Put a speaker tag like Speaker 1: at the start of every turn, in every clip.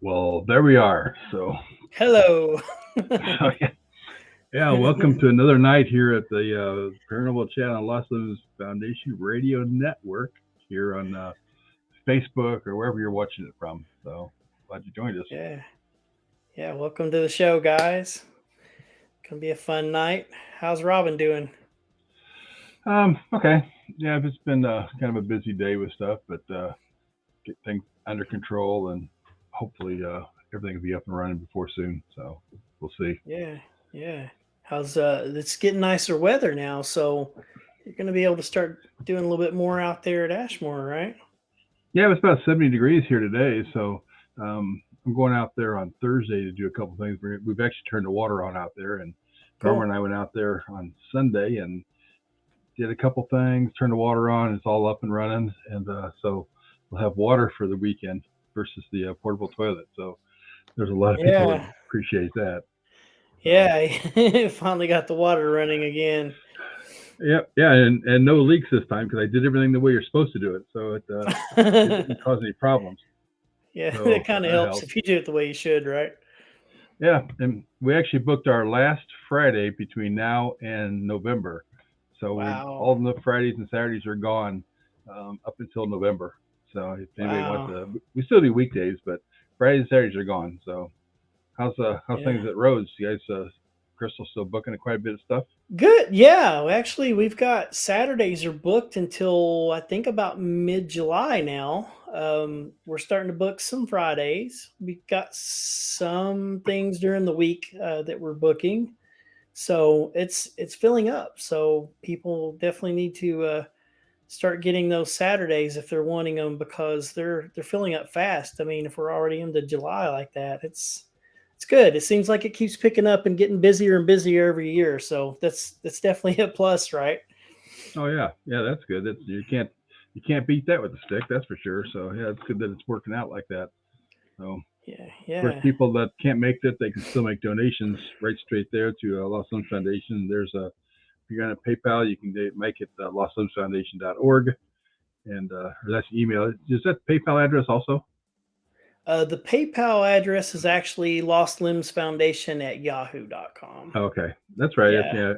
Speaker 1: Well, there we are.
Speaker 2: Hello.
Speaker 1: So yeah, welcome to another night here at the Paranormal Channel Los Angeles Foundation Radio Network here on Facebook or wherever you're watching it from. So glad you joined us.
Speaker 2: Yeah. Yeah. Welcome to the show, guys. Gonna be a fun night. How's Robin doing?
Speaker 1: Okay, yeah, it's been kind of a busy day with stuff, but get things under control and hopefully everything will be up and running before soon. So we'll see.
Speaker 2: Yeah. Yeah. How's it's getting nicer weather now, so you're gonna be able to start doing a little bit more out there at Ashmore, right?
Speaker 1: Yeah, it was about 70 degrees here today, so I'm going out there on Thursday to do a couple things. We've actually turned the water on out there, and Norma
Speaker 2: Cool.
Speaker 1: and I went out there on Sunday and did a couple things, turned the water on. It's all up and running, and so we'll have water for the weekend versus the portable toilet. So there's a lot of people that
Speaker 2: Yeah.
Speaker 1: appreciate that. So
Speaker 2: Yeah. Finally got the water running again.
Speaker 1: yeah, yeah, and no leaks this time because I did everything the way you're supposed to do it, so it
Speaker 2: Yeah,
Speaker 1: didn't cause any problems.
Speaker 2: that
Speaker 1: So
Speaker 2: kind of
Speaker 1: that
Speaker 2: helps
Speaker 1: helps.
Speaker 2: if you do it the way you should, right?
Speaker 1: Yeah, and we actually booked our last Friday between now and November. So we're
Speaker 2: Wow.
Speaker 1: all the Fridays and Saturdays are gone up until November. So if anybody wants
Speaker 2: Wow.
Speaker 1: to, we still do weekdays, but Fridays and Saturdays are gone. So how's
Speaker 2: Yeah.
Speaker 1: things at Rhodes? You guys, Crystal still booking quite a bit of stuff.
Speaker 2: Good. Yeah. Actually, we've got Saturdays are booked until I think about mid July now. We're starting to book some Fridays. We've got some things during the week that we're booking, so it's filling up. So people definitely need to start getting those Saturdays if they're wanting them because they're filling up fast. I mean, if we're already into July like that, it's good. It seems like it keeps picking up and getting busier and busier every year. So that's definitely a plus, right?
Speaker 1: Oh yeah, yeah, that's good. That's you can't beat that with a stick, that's for sure. So yeah, it's good that it's working out like that. So
Speaker 2: Yeah,
Speaker 1: of course,
Speaker 2: yeah.
Speaker 1: people that can't make it, they can still make donations right straight there to Lost Sons Foundation. There's a If you're going to PayPal, you can make it lostsonsfoundation.org, and or that's email. Is that PayPal address also?
Speaker 2: The PayPal address is actually Lost Limbs Foundation at yahoo.com.
Speaker 1: Oh, okay, that's right.
Speaker 2: Yeah,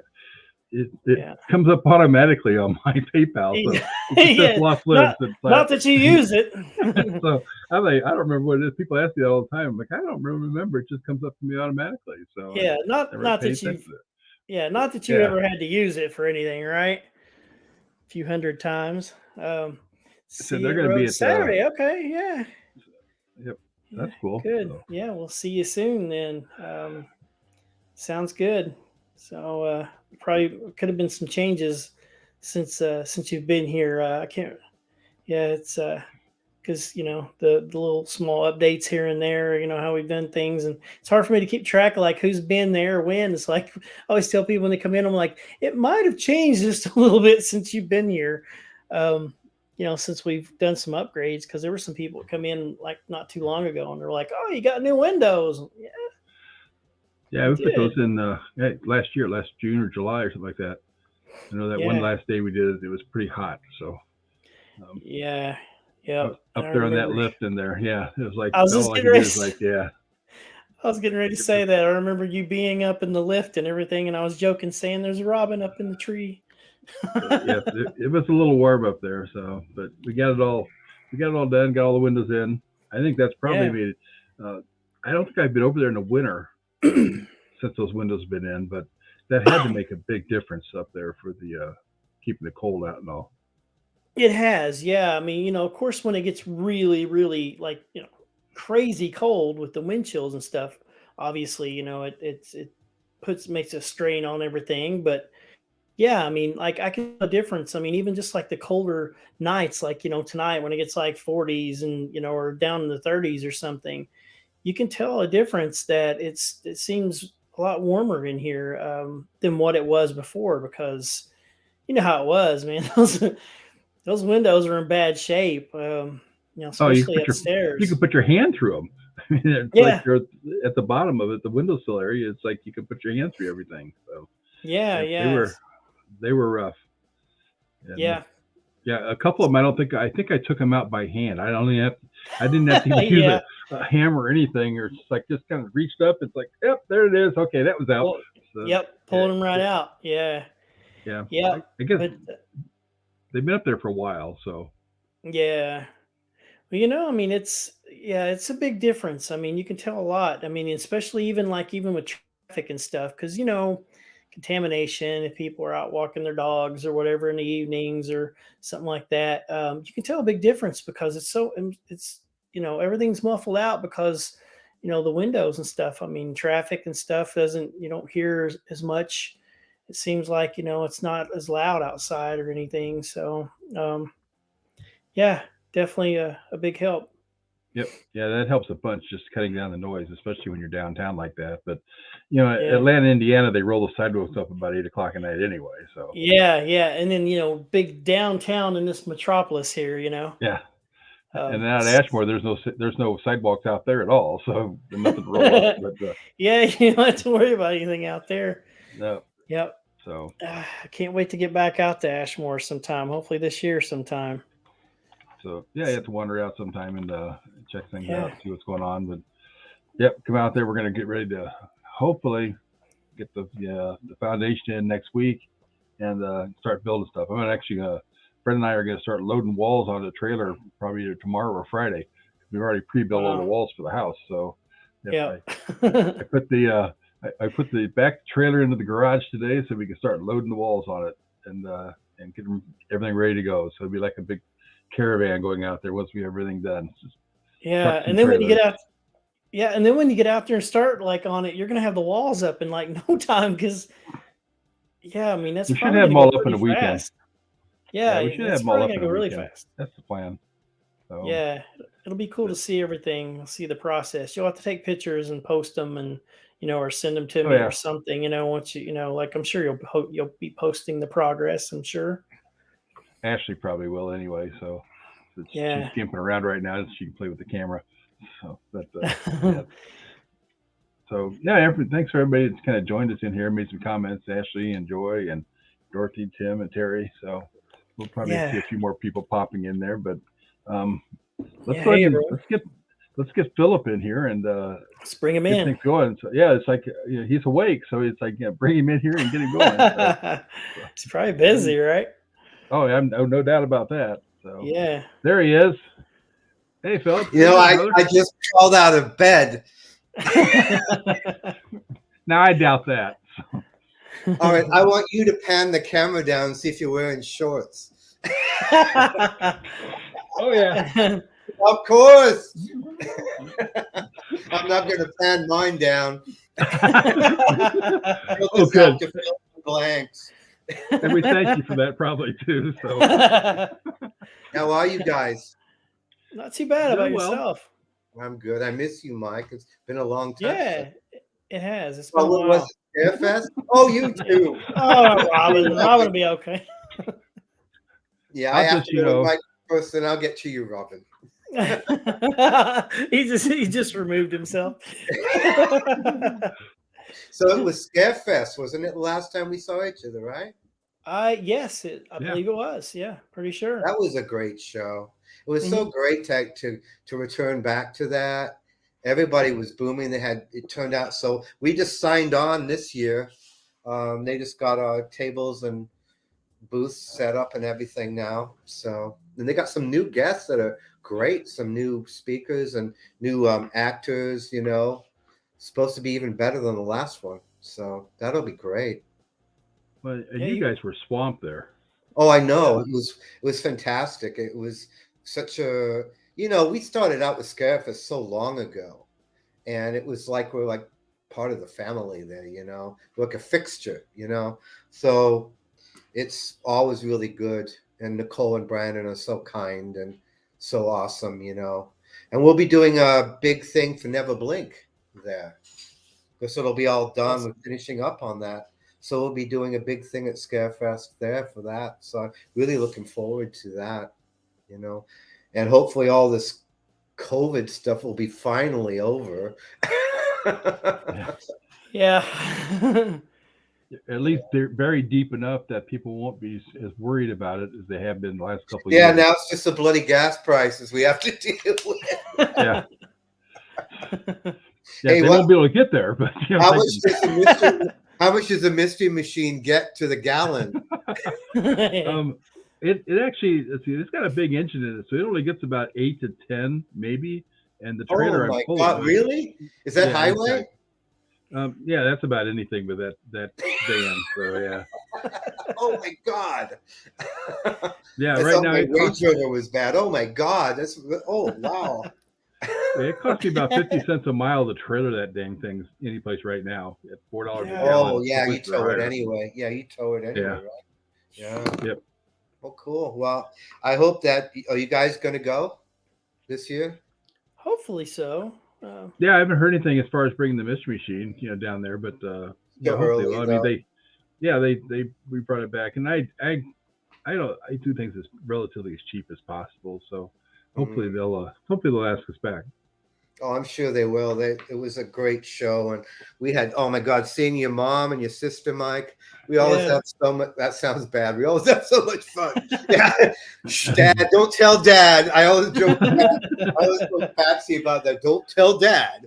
Speaker 1: It
Speaker 2: yeah.
Speaker 1: comes up automatically on my PayPal, so it just says
Speaker 2: Yeah,
Speaker 1: Lost
Speaker 2: not
Speaker 1: Lives. And
Speaker 2: not that you use it.
Speaker 1: so I'm like, I don't remember what it is. People ask me that all the time. I'm like, I don't remember. It just comes up to me automatically. So I
Speaker 2: Yeah, not
Speaker 1: never
Speaker 2: not
Speaker 1: pay
Speaker 2: that
Speaker 1: attention
Speaker 2: you've
Speaker 1: to
Speaker 2: yeah, not that
Speaker 1: it.
Speaker 2: you
Speaker 1: Yeah,
Speaker 2: ever had to use it for anything, right? A few hundred times.
Speaker 1: so
Speaker 2: See
Speaker 1: they're
Speaker 2: you at
Speaker 1: going to be
Speaker 2: Road
Speaker 1: at
Speaker 2: Saturday. Okay, yeah.
Speaker 1: yep.
Speaker 2: Yeah,
Speaker 1: That's cool.
Speaker 2: good.
Speaker 1: So
Speaker 2: Yeah, we'll see you soon then. Sounds good. So probably could have been some changes since you've been here. I can't. Yeah, it's because the little small updates here and there. You know how we've done things, and it's hard for me to keep track of like who's been there when. It's like I always tell people when they come in, I'm like, it might have changed just a little bit since you've been here. Um, since we've done some upgrades, because there were some people that come in like not too long ago, and they're like, "Oh, you got new windows." Yeah,
Speaker 1: yeah,
Speaker 2: we
Speaker 1: we put those
Speaker 2: did.
Speaker 1: in last year, last June or July or something like that. I know that one
Speaker 2: Yeah,
Speaker 1: last day we did it, it was pretty hot. So um,
Speaker 2: yeah, yep. And
Speaker 1: up
Speaker 2: I
Speaker 1: there on that
Speaker 2: remember
Speaker 1: lift in there, yeah, it was like
Speaker 2: I was just
Speaker 1: all I
Speaker 2: getting
Speaker 1: could do
Speaker 2: ready.
Speaker 1: is like, yeah,
Speaker 2: I was getting ready to
Speaker 1: take a
Speaker 2: say that. I remember you being up in the lift and everything, and I was joking, saying there's a robin up in the tree.
Speaker 1: So yes, it was a little warm up there. So, but we got it all done, got all the windows in. I think that's probably
Speaker 2: Yeah.
Speaker 1: made it. Uh, I don't think I've been over there in the winter since those windows have been in, but that had to make a big difference up there for the keeping the cold out and all.
Speaker 2: It has, yeah. I mean, of course, when it gets really, really like crazy cold with the wind chills and stuff, obviously, it puts makes a strain on everything. But yeah, I mean, like I can tell a difference. I mean, even just like the colder nights, like tonight when it gets like 40s and or down in the 30s or something, you can tell a difference that it seems a lot warmer in here than what it was before because you know how it was, man. Those windows are in bad shape,
Speaker 1: Oh,
Speaker 2: especially
Speaker 1: you can
Speaker 2: upstairs.
Speaker 1: put your hand through them. I mean, it's like
Speaker 2: Yeah,
Speaker 1: you're at the bottom of it, the windowsill area. It's like you can put your hand through everything. So
Speaker 2: yeah,
Speaker 1: yeah, they
Speaker 2: yeah,
Speaker 1: were they were rough. And
Speaker 2: yeah,
Speaker 1: yeah, a couple of them. I don't think I think I took them out by hand. I didn't have to use
Speaker 2: yeah.
Speaker 1: a hammer or anything, or it's like just kind of reached up. It's like, yep, there it is. Okay, that was out.
Speaker 2: Well,
Speaker 1: So,
Speaker 2: yep,
Speaker 1: yeah,
Speaker 2: pulling them right out. Yeah,
Speaker 1: yeah.
Speaker 2: yep.
Speaker 1: I guess
Speaker 2: But
Speaker 1: they've been up there for a while. So,
Speaker 2: yeah, well, I mean, it's a big difference. I mean, you can tell a lot. I mean, especially even with traffic and stuff, because contamination. If people are out walking their dogs or whatever in the evenings or something like that, you can tell a big difference because it's everything's muffled out because the windows and stuff. I mean, traffic and stuff doesn't you don't hear as much. It seems like it's not as loud outside or anything. So yeah, definitely a big help.
Speaker 1: yep, yeah, that helps a bunch. Just cutting down the noise, especially when you're downtown like that. But
Speaker 2: Yeah.
Speaker 1: Atlanta, Indiana, they roll the sidewalks up about 8 o'clock at night anyway. So,
Speaker 2: Yeah, yeah, and then big downtown in this metropolis here.
Speaker 1: yeah. And then at
Speaker 2: S-
Speaker 1: Ashmore, there's no sidewalks out there at all, so nothing to roll up. But
Speaker 2: yeah, you don't have to worry about anything out there.
Speaker 1: no,
Speaker 2: Yep.
Speaker 1: so
Speaker 2: I can't wait to get back out to Ashmore sometime. Hopefully this year sometime.
Speaker 1: yeah, you have to wander out sometime and check things
Speaker 2: Yeah.
Speaker 1: out, see what's going on. But yep, come out there. We're gonna get ready to hopefully get the foundation in next week and start building stuff. I'm actually Fred and I are gonna start loading walls on the trailer probably either tomorrow or Friday. We've already pre-built all the
Speaker 2: Wow.
Speaker 1: walls for the house, so yep,
Speaker 2: Yep.
Speaker 1: I put I put the back trailer into the garage today so we can start loading the walls on it and get everything ready to go. So it'll be like a big caravan going out there once we have everything done. It's just
Speaker 2: Yeah,
Speaker 1: trucks
Speaker 2: and
Speaker 1: and
Speaker 2: then when you
Speaker 1: trailers.
Speaker 2: get out, yeah, and then when you get out there and start like on it, you're gonna have the walls up in like no time because yeah, I mean that's
Speaker 1: We should
Speaker 2: probably
Speaker 1: have
Speaker 2: gonna
Speaker 1: them
Speaker 2: go
Speaker 1: all up in
Speaker 2: pretty
Speaker 1: a weekend.
Speaker 2: fast.
Speaker 1: Yeah,
Speaker 2: Yeah,
Speaker 1: we should have
Speaker 2: it's
Speaker 1: them all
Speaker 2: probably
Speaker 1: up
Speaker 2: gonna
Speaker 1: in a
Speaker 2: go really
Speaker 1: weekend.
Speaker 2: fast.
Speaker 1: That's the plan. So,
Speaker 2: Yeah, it'll be cool to
Speaker 1: but,
Speaker 2: see everything, see the process. You'll have to take pictures and post them and, or send them to
Speaker 1: oh
Speaker 2: me or
Speaker 1: yeah,
Speaker 2: something, once like I'm sure you'll be posting the progress, I'm sure.
Speaker 1: Ashley probably will anyway. So she's
Speaker 2: Yeah.
Speaker 1: skimping around right now. So she can play with the camera. So, but yeah. So yeah, thanks for everybody that's kind of joined us in here, made some comments. Ashley and Joy and Dorothy, Tim, and Terry. So we'll probably see
Speaker 2: Yeah.
Speaker 1: a few more people popping in there. But um, let's
Speaker 2: Yeah.
Speaker 1: go ahead
Speaker 2: Hey
Speaker 1: and
Speaker 2: everyone.
Speaker 1: let's get Philip in here and
Speaker 2: Let's bring him
Speaker 1: get
Speaker 2: in.
Speaker 1: things going. So yeah, it's like he's awake, so it's like bring him in here and get him going. So, so
Speaker 2: He's probably busy, right?
Speaker 1: oh, I have no doubt about that. So
Speaker 2: Yeah.
Speaker 1: there he is. Hey Philip, how you doing, brother?
Speaker 3: I just crawled out of bed.
Speaker 1: Now I doubt that.
Speaker 3: All right, I want you to pan the camera down and see if you're wearing shorts.
Speaker 1: Oh yeah.
Speaker 3: Of course. I'm not going to pan mine down. You'll
Speaker 1: Oh,
Speaker 3: just
Speaker 1: good.
Speaker 3: have to fill in the blanks.
Speaker 1: And we thank you for that probably too. So
Speaker 3: How are you guys?
Speaker 2: Not too bad about
Speaker 1: doing well.
Speaker 2: yourself.
Speaker 3: I'm good. I miss you, Mike. It's been a long time.
Speaker 2: Yeah, it has. It's been
Speaker 3: Oh,
Speaker 2: a
Speaker 3: what
Speaker 2: while.
Speaker 3: was it? Airfest? Oh, you too.
Speaker 2: Oh, Robin will be okay.
Speaker 3: Yeah,
Speaker 1: I'll
Speaker 3: I have
Speaker 1: just,
Speaker 3: to go to Mike first, then I'll get to you, Robin.
Speaker 2: he just removed himself.
Speaker 3: So it was Scarefest, wasn't it? The last time we saw each other, right?
Speaker 2: Yes, I
Speaker 1: Yeah.
Speaker 2: believe it was. Yeah, pretty sure.
Speaker 3: That was a great show. It was so great to return back to that. Everybody was booming. It turned out so. We just signed on this year. They just got our tables and booths set up and everything now. So, and they got some new guests that are great. Some new speakers and new actors. Supposed to be even better than the last one. So that'll be great.
Speaker 1: Well,
Speaker 2: Yeah,
Speaker 1: you guys were swamped there.
Speaker 3: Oh, I know. It was fantastic. It was such a we started out with Scarefest so long ago, and it was like we're like part of the family there, like a fixture, So it's always really good. And Nicole and Brandon are so kind and so awesome, And we'll be doing a big thing for Never Blink there. Because it'll be all done.
Speaker 2: Awesome.
Speaker 3: We're finishing up on that. So we'll be doing a big thing at Scarefest there for that. So I'm really looking forward to that, And hopefully all this COVID stuff will be finally over.
Speaker 2: Yeah.
Speaker 1: At least they're very deep enough that people won't be as worried about it as they have been the last couple of
Speaker 3: Yeah,
Speaker 1: years.
Speaker 3: now it's just the bloody gas prices we have to deal with.
Speaker 1: Yeah. Yeah,
Speaker 3: Hey,
Speaker 1: they won't be able to get there, but you know,
Speaker 3: how
Speaker 1: they
Speaker 3: much
Speaker 1: can.
Speaker 3: does the mystery, how much does the mystery machine get to the gallon?
Speaker 1: Um, it actually, let's see, it's got a big engine in it, so it only gets about 8 to 10 maybe. And the
Speaker 3: Oh
Speaker 1: trailer I'm
Speaker 3: my
Speaker 1: pulling
Speaker 3: God,
Speaker 1: with,
Speaker 3: really? Is that
Speaker 1: yeah, it's got
Speaker 3: highway?
Speaker 1: yeah, that's about anything with that van. So yeah,
Speaker 3: Oh my God.
Speaker 1: yeah.
Speaker 3: I
Speaker 1: Right
Speaker 3: thought
Speaker 1: now
Speaker 3: my
Speaker 1: it
Speaker 3: Range
Speaker 1: costs
Speaker 3: Rover was bad. Oh my God. Oh wow.
Speaker 1: it costs me about 50 cents a mile to trailer that dang thing any place right now at $4 a
Speaker 2: Yeah.
Speaker 3: Oh
Speaker 1: gallon. Some
Speaker 3: yeah, you
Speaker 1: places are
Speaker 3: tow it
Speaker 1: higher.
Speaker 3: anyway. Yeah, you tow it anyway,
Speaker 1: Yeah.
Speaker 3: right? Yeah.
Speaker 1: Yep.
Speaker 3: Oh, cool. Well, I hope that are you guys gonna go this year?
Speaker 2: Hopefully so.
Speaker 1: Yeah, I haven't heard anything as far as bringing the mystery machine, down there, but yeah,
Speaker 3: Still
Speaker 1: hopefully.
Speaker 3: early
Speaker 1: Well, I mean,
Speaker 3: though.
Speaker 1: they we brought it back, and I don't I do things as relatively as cheap as possible. So
Speaker 3: Mm.
Speaker 1: hopefully they'll ask us back.
Speaker 3: Oh, I'm sure they will. It was a great show, and we had, oh my God, seeing your mom and your sister, Mike. We always
Speaker 2: Yeah.
Speaker 3: have so much. That sounds bad. We always have so much fun. Yeah, shh, Dad, don't tell Dad. I always joke. I always joke Patsy about that. Don't tell Dad.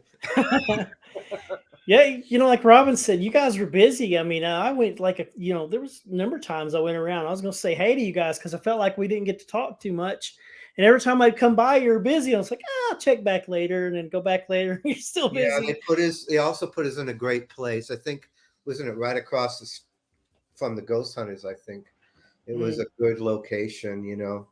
Speaker 2: Yeah, like Robin said, you guys were busy. I mean, I went there was a number of times I went around. I was going to say hey to you guys because I felt like we didn't get to talk too much. And every time I'd come by, you were busy. I was like, I'll check back later, and then go back later. You're still
Speaker 3: Yeah,
Speaker 2: busy.
Speaker 3: They also put us in a great place. I think wasn't it right across from the Ghost Hunters? I think it was
Speaker 2: Mm.
Speaker 3: a good location,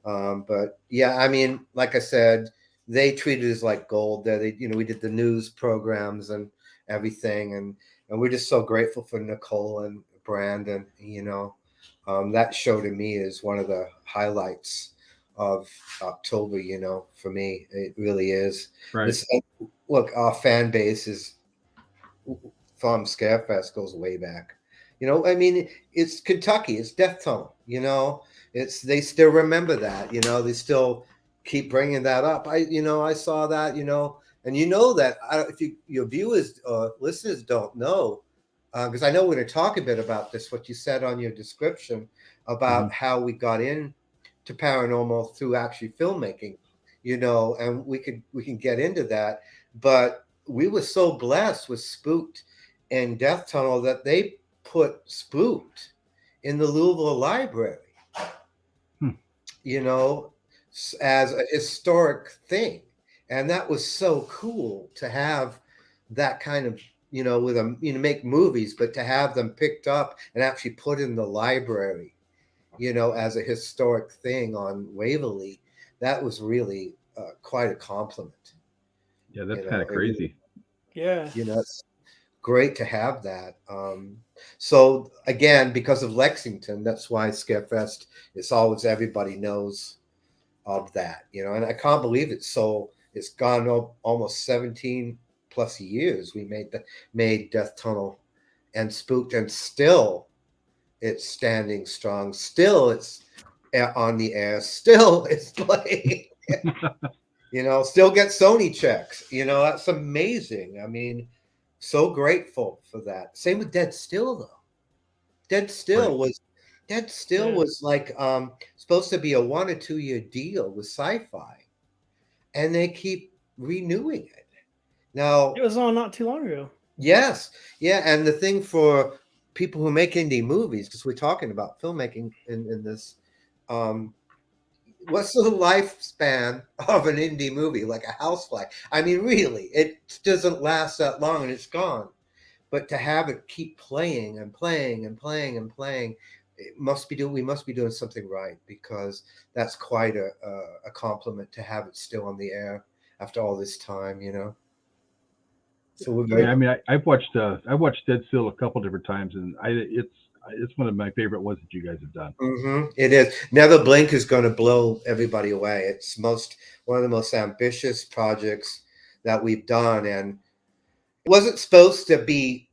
Speaker 3: but yeah, I mean, like I said, they treated us like gold. There, we did the news programs and everything, and we're just so grateful for Nicole and Brandon. That show to me is one of the highlights of October. For me, it really is.
Speaker 1: Right.
Speaker 3: This look, our fan base is from Scarefest goes way back. I mean, it's Kentucky, it's Death Tunnel. It's they still remember that. They still keep bringing that up. I saw that. And that if your viewers or listeners don't know, because I know we're going to talk a bit about this. What you said on your description
Speaker 1: Hmm.
Speaker 3: about how we got in to paranormal through actually filmmaking. And we can get into that, but we were so blessed with Spooked and Death Tunnel that they put Spooked in the Louisville Library,
Speaker 1: Hmm.
Speaker 3: you know, as a historic thing. And that was so cool to have that kind of, with them, make movies, but to have them picked up and actually put in the library, as a historic thing on Waverly, that was really quite a compliment.
Speaker 1: Yeah, that's kind of crazy.
Speaker 2: Yeah.
Speaker 3: It's great to have that. So again, because of Lexington, that's why Scarefest is always everybody knows of that. And I can't believe it's gone almost 17 plus years. We made Death Tunnel and Spooked, and still it's standing strong. Still it's on the air. Still it's playing. Still get Sony checks. That's amazing. I mean, so grateful for that. Same with Dead Still though. Dead
Speaker 1: Right.
Speaker 3: Still was Dead Still
Speaker 2: Yeah.
Speaker 3: was like supposed to be a 1 or 2 year deal with Sci-Fi, and they keep renewing it.
Speaker 2: It
Speaker 3: Now,
Speaker 2: was on not too long ago.
Speaker 3: yes, yeah, and the thing for people who make indie movies, because we're talking about filmmaking in this, um, what's the lifespan of an indie movie? Like a housefly. I mean, really, it doesn't last that long and it's gone. But to have it keep playing and playing and playing and playing, we must be doing something right, because that's quite a compliment to have it still on the air after all this time. So we're very
Speaker 1: Yeah, I
Speaker 2: Yeah.
Speaker 1: mean, I've watched Dead Still a couple different times, and it's one of my favorite ones that you guys have done.
Speaker 3: It is. Never Blink is going to blow everybody away. It's one of the most ambitious projects that we've done, and it wasn't supposed to be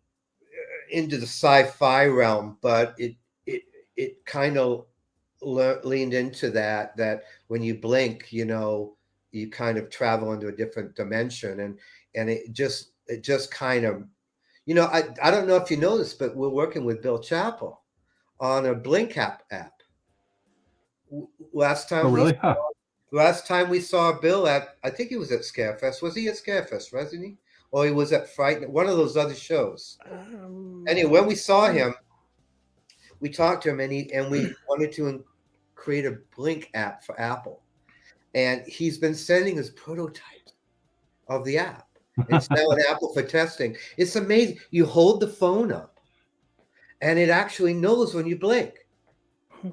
Speaker 3: into the sci-fi realm, but it kind of leaned into that when you blink, you kind of travel into a different dimension, and it just kind of, I don't know if you know this, but we're working with Bill Chappell on a blink app. Last
Speaker 1: Oh,
Speaker 3: time we
Speaker 1: really? Huh.
Speaker 3: Last time we saw Bill at, I think he was at Scarefest. Was he at Scarefest, wasn't he? Or he was at Fright, one of those other shows. Anyway, when we saw him, we talked to him, and we wanted to create a Blink app for Apple. And he's been sending us prototypes of the app. It's now an Apple for testing. It's amazing. You hold the phone up, and it actually knows when you blink.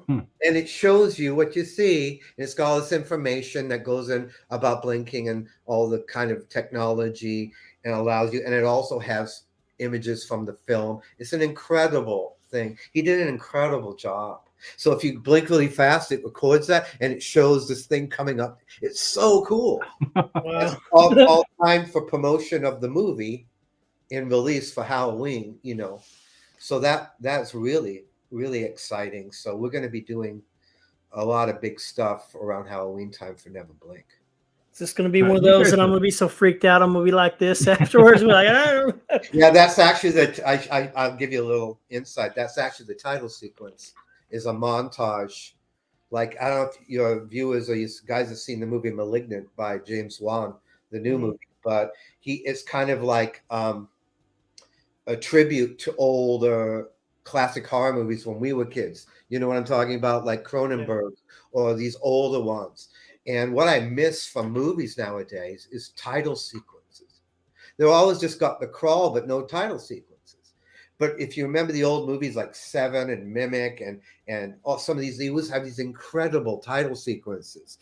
Speaker 3: And it shows you what you see. And it's got all this information that goes in about blinking and all the kind of technology, and allows you. And it also has images from the film. It's an incredible thing. He did an incredible job. So if you blink really fast, it records that, and it shows this thing coming up. It's so cool.
Speaker 2: Wow.
Speaker 3: all time for promotion of the movie in release for Halloween, So that's really, really exciting. So we're going to be doing a lot of big stuff around Halloween time for Never Blink.
Speaker 2: It's just going to be one of those, and I'm going to be so freaked out. I'm going to be like this afterwards. Be like,
Speaker 3: Yeah, that's actually I'll give you a little insight. That's actually the title sequence is a montage. Like, I don't know if your viewers or you guys have seen the movie Malignant by James Wan, the new movie, but it's kind of like a tribute to older classic horror movies when we were kids. You know what I'm talking about? Like Cronenberg or these older ones. And what I miss from movies nowadays is title sequences. They're always just got the crawl, but no title sequences. But if you remember the old movies like Seven and Mimic and some of these, they always have these incredible title sequences.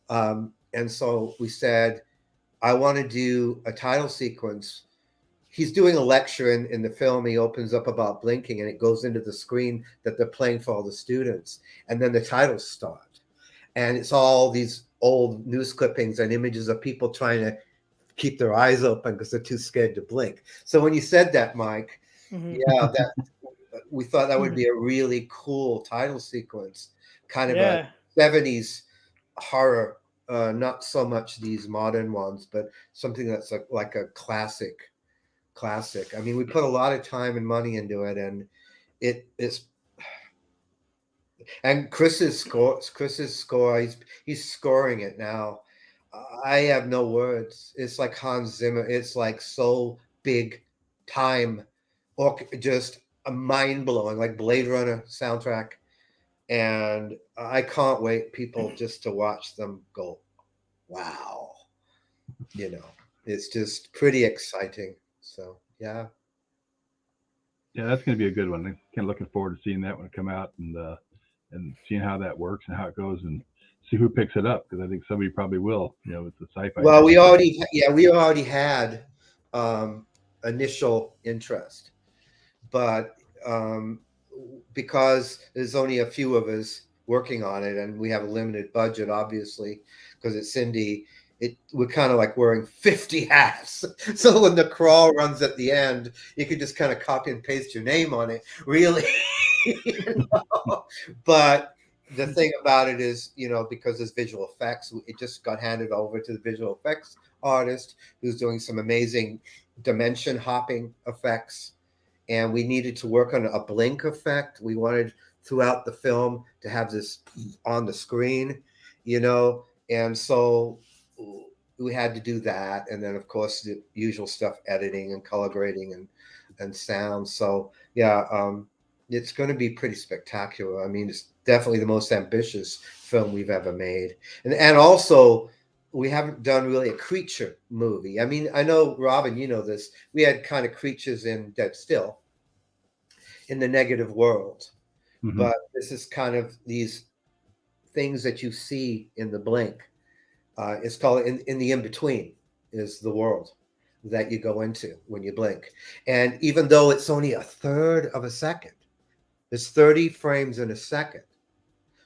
Speaker 3: And so we said, I want to do a title sequence. He's doing a lecture in the film. He opens up about blinking, and it goes into the screen that they're playing for all the students. And then the titles start. And it's all these old news clippings and images of people trying to keep their eyes open because they're too scared to blink. So when you said that, Mike, we thought that would be a really cool title sequence, kind of a 70s horror, not so much these modern ones, but something that's like a classic. I mean, we put a lot of time and money into it, and it's and Chris's score, he's scoring it now. I have no words. It's like Hans Zimmer. It's like so big time, or just a mind blowing, like Blade Runner soundtrack. And I can't wait people just to watch them go, wow. It's just pretty exciting. So yeah,
Speaker 1: that's going to be a good one. I'm kind of looking forward to seeing that one come out and seeing how that works and how it goes, and see who picks it up, because I think somebody probably will. It's a sci-fi.
Speaker 3: Well, we already had initial interest, but because there's only a few of us working on it, and we have a limited budget, obviously, because it's indie. We're kind of like wearing 50 hats. So when the crawl runs at the end, you could just kind of copy and paste your name on it, really. But the thing about it is, because there's visual effects, it just got handed over to the visual effects artist who's doing some amazing dimension hopping effects. And we needed to work on a blink effect. We wanted throughout the film to have this on the screen, and so we had to do that. And then, of course, the usual stuff, editing and color grading and sound. So yeah, it's going to be pretty spectacular. I mean, it's definitely the most ambitious film we've ever made. And also, we haven't done really a creature movie. I mean, I know, Robin, you know this. We had kind of creatures in Dead Still, in the negative world. But this is kind of these things that you see in the blink. It's called in the in-between is the world that you go into when you blink. And even though it's only a third of a second, there's 30 frames in a second.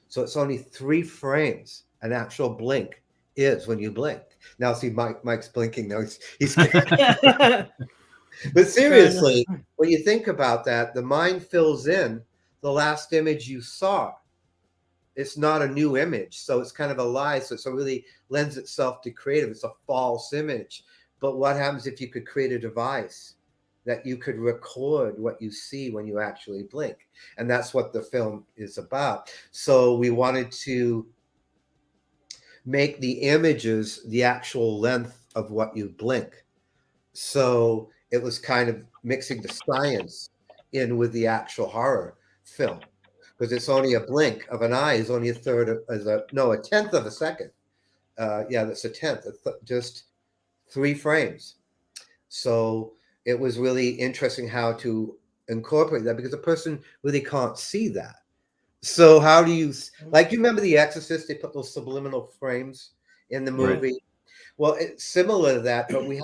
Speaker 3: So it's only 3 frames an actual blink is when you blink. Now see, Mike's blinking now. He's But seriously, when you think about that, the mind fills in the last image you saw. It's not a new image, so it's kind of a lie. So it really lends itself to creative. It's a false image. But what happens if you could create a device that you could record what you see when you actually blink? And that's what the film is about. So we wanted to make the images the actual length of what you blink. So it was kind of mixing the science in with the actual horror film, because it's only a blink of an eye is only a tenth of a second. Yeah, that's a tenth, just 3 frames. So it was really interesting how to incorporate that, because a person really can't see that. So how do you, like, you remember The Exorcist? They put those subliminal frames in the
Speaker 2: Yeah.
Speaker 3: movie. Well, it's similar to that, but we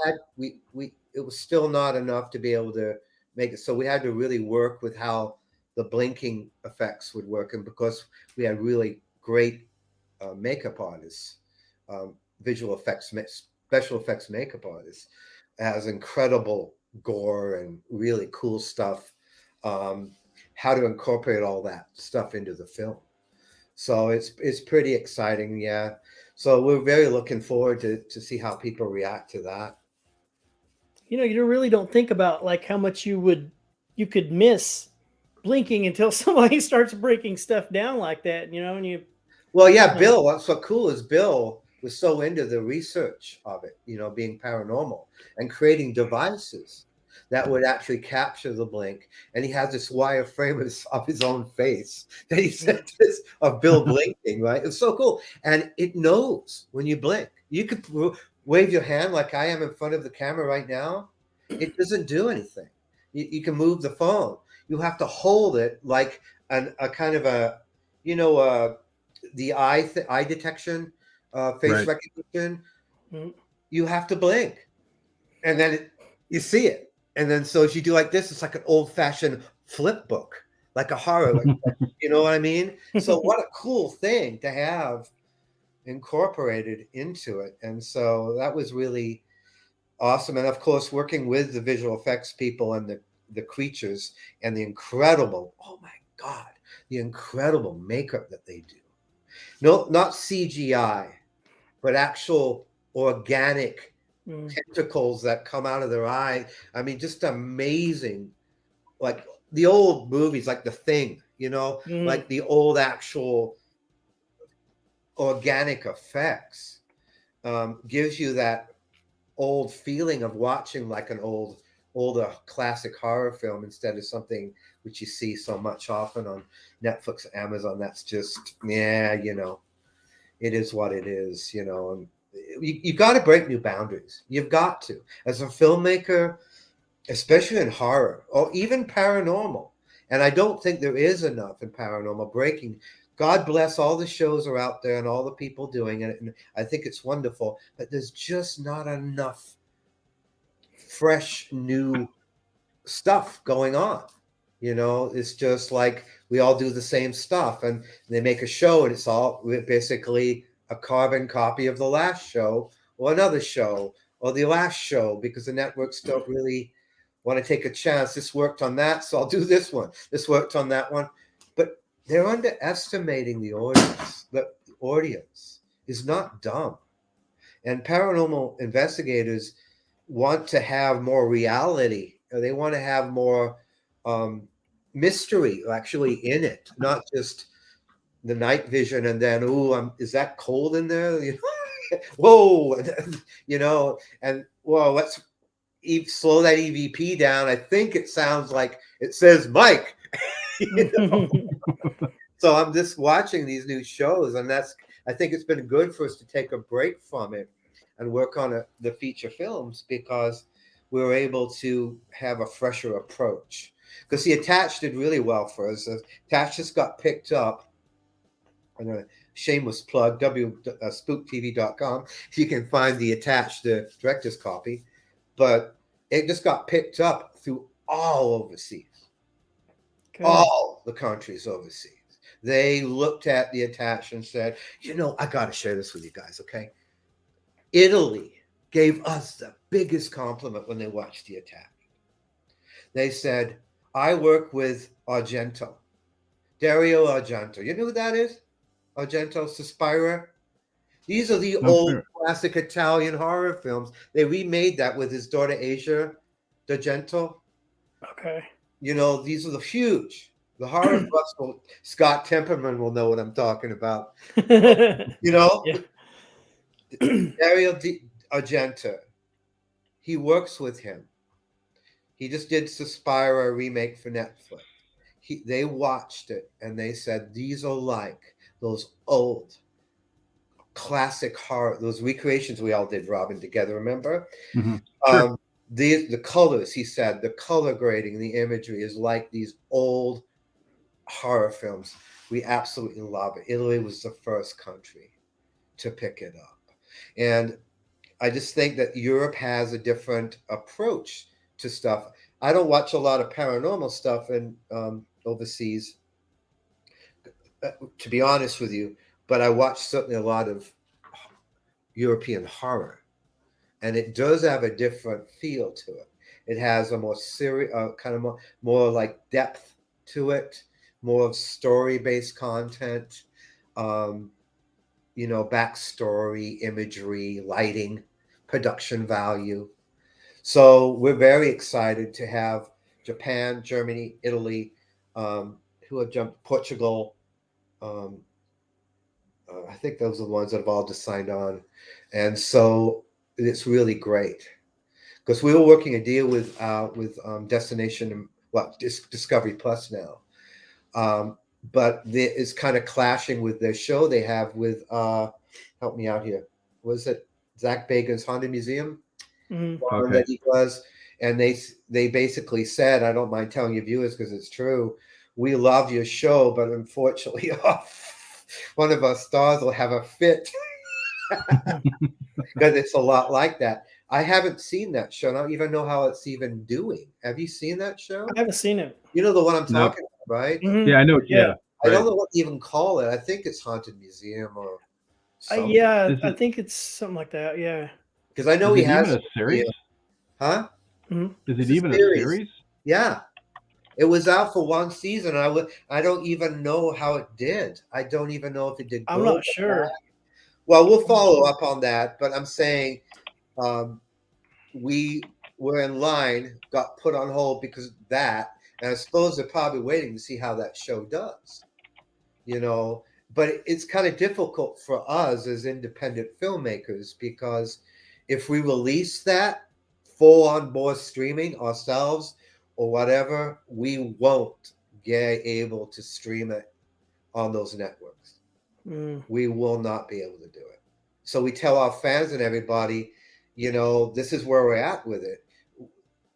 Speaker 3: it was still not enough to be able to make it. So we had to really work with how the blinking effects would work, and because we had really great makeup artists, visual effects, special effects makeup artists, has incredible gore and really cool stuff. How to incorporate all that stuff into the film. So it's pretty exciting, yeah. So we're very looking forward to see how people react to that.
Speaker 2: You know, you really don't think about like how much you could miss blinking until somebody starts breaking stuff down like that, you know, and you
Speaker 3: Well, yeah,
Speaker 2: um,
Speaker 3: Bill, what's so cool is Bill was so into the research of it, being paranormal and creating devices that would actually capture the blink. And he has this wireframe of his own face that he
Speaker 2: mm,
Speaker 3: sent us of Bill blinking, right? It's so cool. And it knows when you blink. You could wave your hand like I am in front of the camera right now. It doesn't do anything. You can move the phone. You have to hold it like a kind of a, you know, the eye detection, face
Speaker 1: Right.
Speaker 3: recognition.
Speaker 2: mm.
Speaker 3: You have to blink, and then you see it, and then so as you do like this, it's like an old fashioned flip book, like a horror, you know what I mean? So what a cool thing to have incorporated into it, and so that was really awesome. And of course, working with the visual effects people and the creatures and the incredible, oh my god, the incredible makeup that they do. No, not CGI, but actual organic
Speaker 2: Mm,
Speaker 3: tentacles that come out of their eye. I mean, just amazing. Like the old movies, like The Thing,
Speaker 2: mm,
Speaker 3: like the old actual organic effects, gives you that old feeling of watching like an older classic horror film instead of something which you see so much often on Netflix, Amazon. That's just, yeah, it is what it is, and you got to break new boundaries. You've got to, as a filmmaker, especially in horror or even paranormal. And I don't think there is enough in paranormal breaking. God bless all the shows are out there and all the people doing it. And I think it's wonderful, but there's just not enough fresh, new stuff going on. It's just like we all do the same stuff, and they make a show and it's all basically a carbon copy of the last show or another show or the last show, because the networks don't really want to take a chance. This worked on that, so I'll do this one. This worked on that one. But they're underestimating the audience. The audience is not dumb. And paranormal investigators want to have more reality. They want to have more mystery actually in it, not just the night vision and then, is that cold in there? Whoa, and well, let's slow that EVP down. I think it sounds like it says Mike.
Speaker 2: mm.
Speaker 3: So I'm just watching these new shows, and I think it's been good for us to take a break from it and work on the feature films, because we were able to have a fresher approach. Because the Attached did really well for us. Attached just got picked up. I'm going to shameless plug, spooktv.com. You can find the Attached, the director's copy. But it just got picked up through all overseas.
Speaker 2: Good.
Speaker 3: All the countries overseas. They looked at the Attached and said, I got to share this with you guys, okay? Italy gave us the biggest compliment when they watched the Attached. They said, I work with Argento, Dario Argento. You know who that is? Argento, Suspira. These are the old classic Italian horror films. They remade that with his daughter Asia D'Argento.
Speaker 2: Okay.
Speaker 3: These are the huge. The horror buffs Scott Temperman will know what I'm talking about.
Speaker 2: Yeah.
Speaker 3: Dario Argento, he works with him. He just did Suspiria remake for Netflix. They watched it and they said these are like those old classic horror, those recreations we all did, Robin, together. Remember?
Speaker 1: Mm-hmm. Sure.
Speaker 3: The colors, he said, the color grading, the imagery is like these old horror films. We absolutely love it. Italy was the first country to pick it up, and I just think that Europe has a different approach to stuff. I don't watch a lot of paranormal stuff in overseas, to be honest with you, but I watch certainly a lot of European horror, and it does have a different feel to it. It has a more serious, kind of more like depth to it, more of story-based content, backstory, imagery, lighting, production value. So we're very excited to have Japan, Germany, Italy, who have jumped Portugal. I think those are the ones that have all just signed on, and so it's really great because we were working a deal with Destination, Discovery Plus now, but it's kind of clashing with their show they have with help me out here. Was it Zach Bagan's Haunted Museum?
Speaker 2: Mm-hmm.
Speaker 3: That he was, and they basically said, I don't mind telling your viewers because it's true, we love your show, but unfortunately one of our stars will have a fit because it's a lot like that. I haven't seen that show. I don't even know how it's even doing. Have you seen that show?
Speaker 2: I haven't seen it.
Speaker 3: You know the one I'm
Speaker 1: No.
Speaker 3: talking about, right?
Speaker 2: Mhm.
Speaker 1: Yeah, I know. Yeah,
Speaker 3: I
Speaker 1: right.
Speaker 3: don't know what to even call it. I think it's Haunted Museum or something.
Speaker 2: Yeah,
Speaker 1: Is
Speaker 2: I
Speaker 1: it-
Speaker 2: think it's something like that. Yeah.
Speaker 3: Because I know
Speaker 1: Is
Speaker 3: he
Speaker 1: it
Speaker 3: has
Speaker 1: even a series?
Speaker 3: Huh?
Speaker 2: Mhm.
Speaker 1: Is
Speaker 3: It's
Speaker 1: it
Speaker 3: a
Speaker 1: even a
Speaker 3: series.
Speaker 1: series?
Speaker 3: Yeah. It was out for one season. I don't even know how it did. I don't even know if it did good.
Speaker 2: I'm not sure.
Speaker 3: Well, we'll follow up on that, but I'm saying we were in line, got put on hold because of that, and I suppose they're probably waiting to see how that show does. But it's kind of difficult for us as independent filmmakers because if we release that full on board streaming ourselves or whatever, we won't get able to stream it on those networks. We will not be able to do it. So we tell our fans and everybody, this is where we're at with it.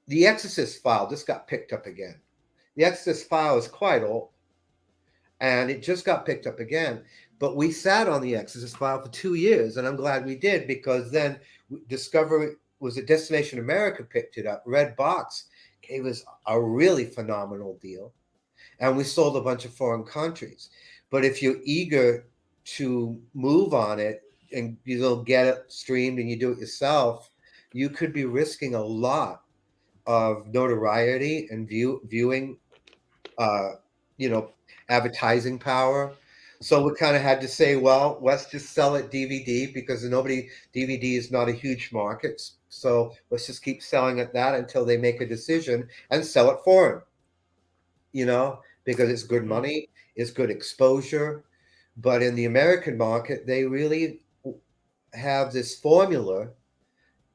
Speaker 3: The Exorcist file just got picked up again. The Exorcist file is quite old, and it just got picked up again. But we sat on the Exorcist file for 2 years, and I'm glad we did because then Discovery was a Destination America picked it up. Red Box gave us a really phenomenal deal, and we sold a bunch of foreign countries. But if you're eager to move on it and you don't get it streamed and you do it yourself, you could be risking a lot of notoriety and viewing, advertising power. So we kind of had to say, well, let's just sell it DVD because DVD is not a huge market. So let's just keep selling it that until they make a decision and sell it foreign, because it's good money, it's good exposure. But in the American market, they really have this formula.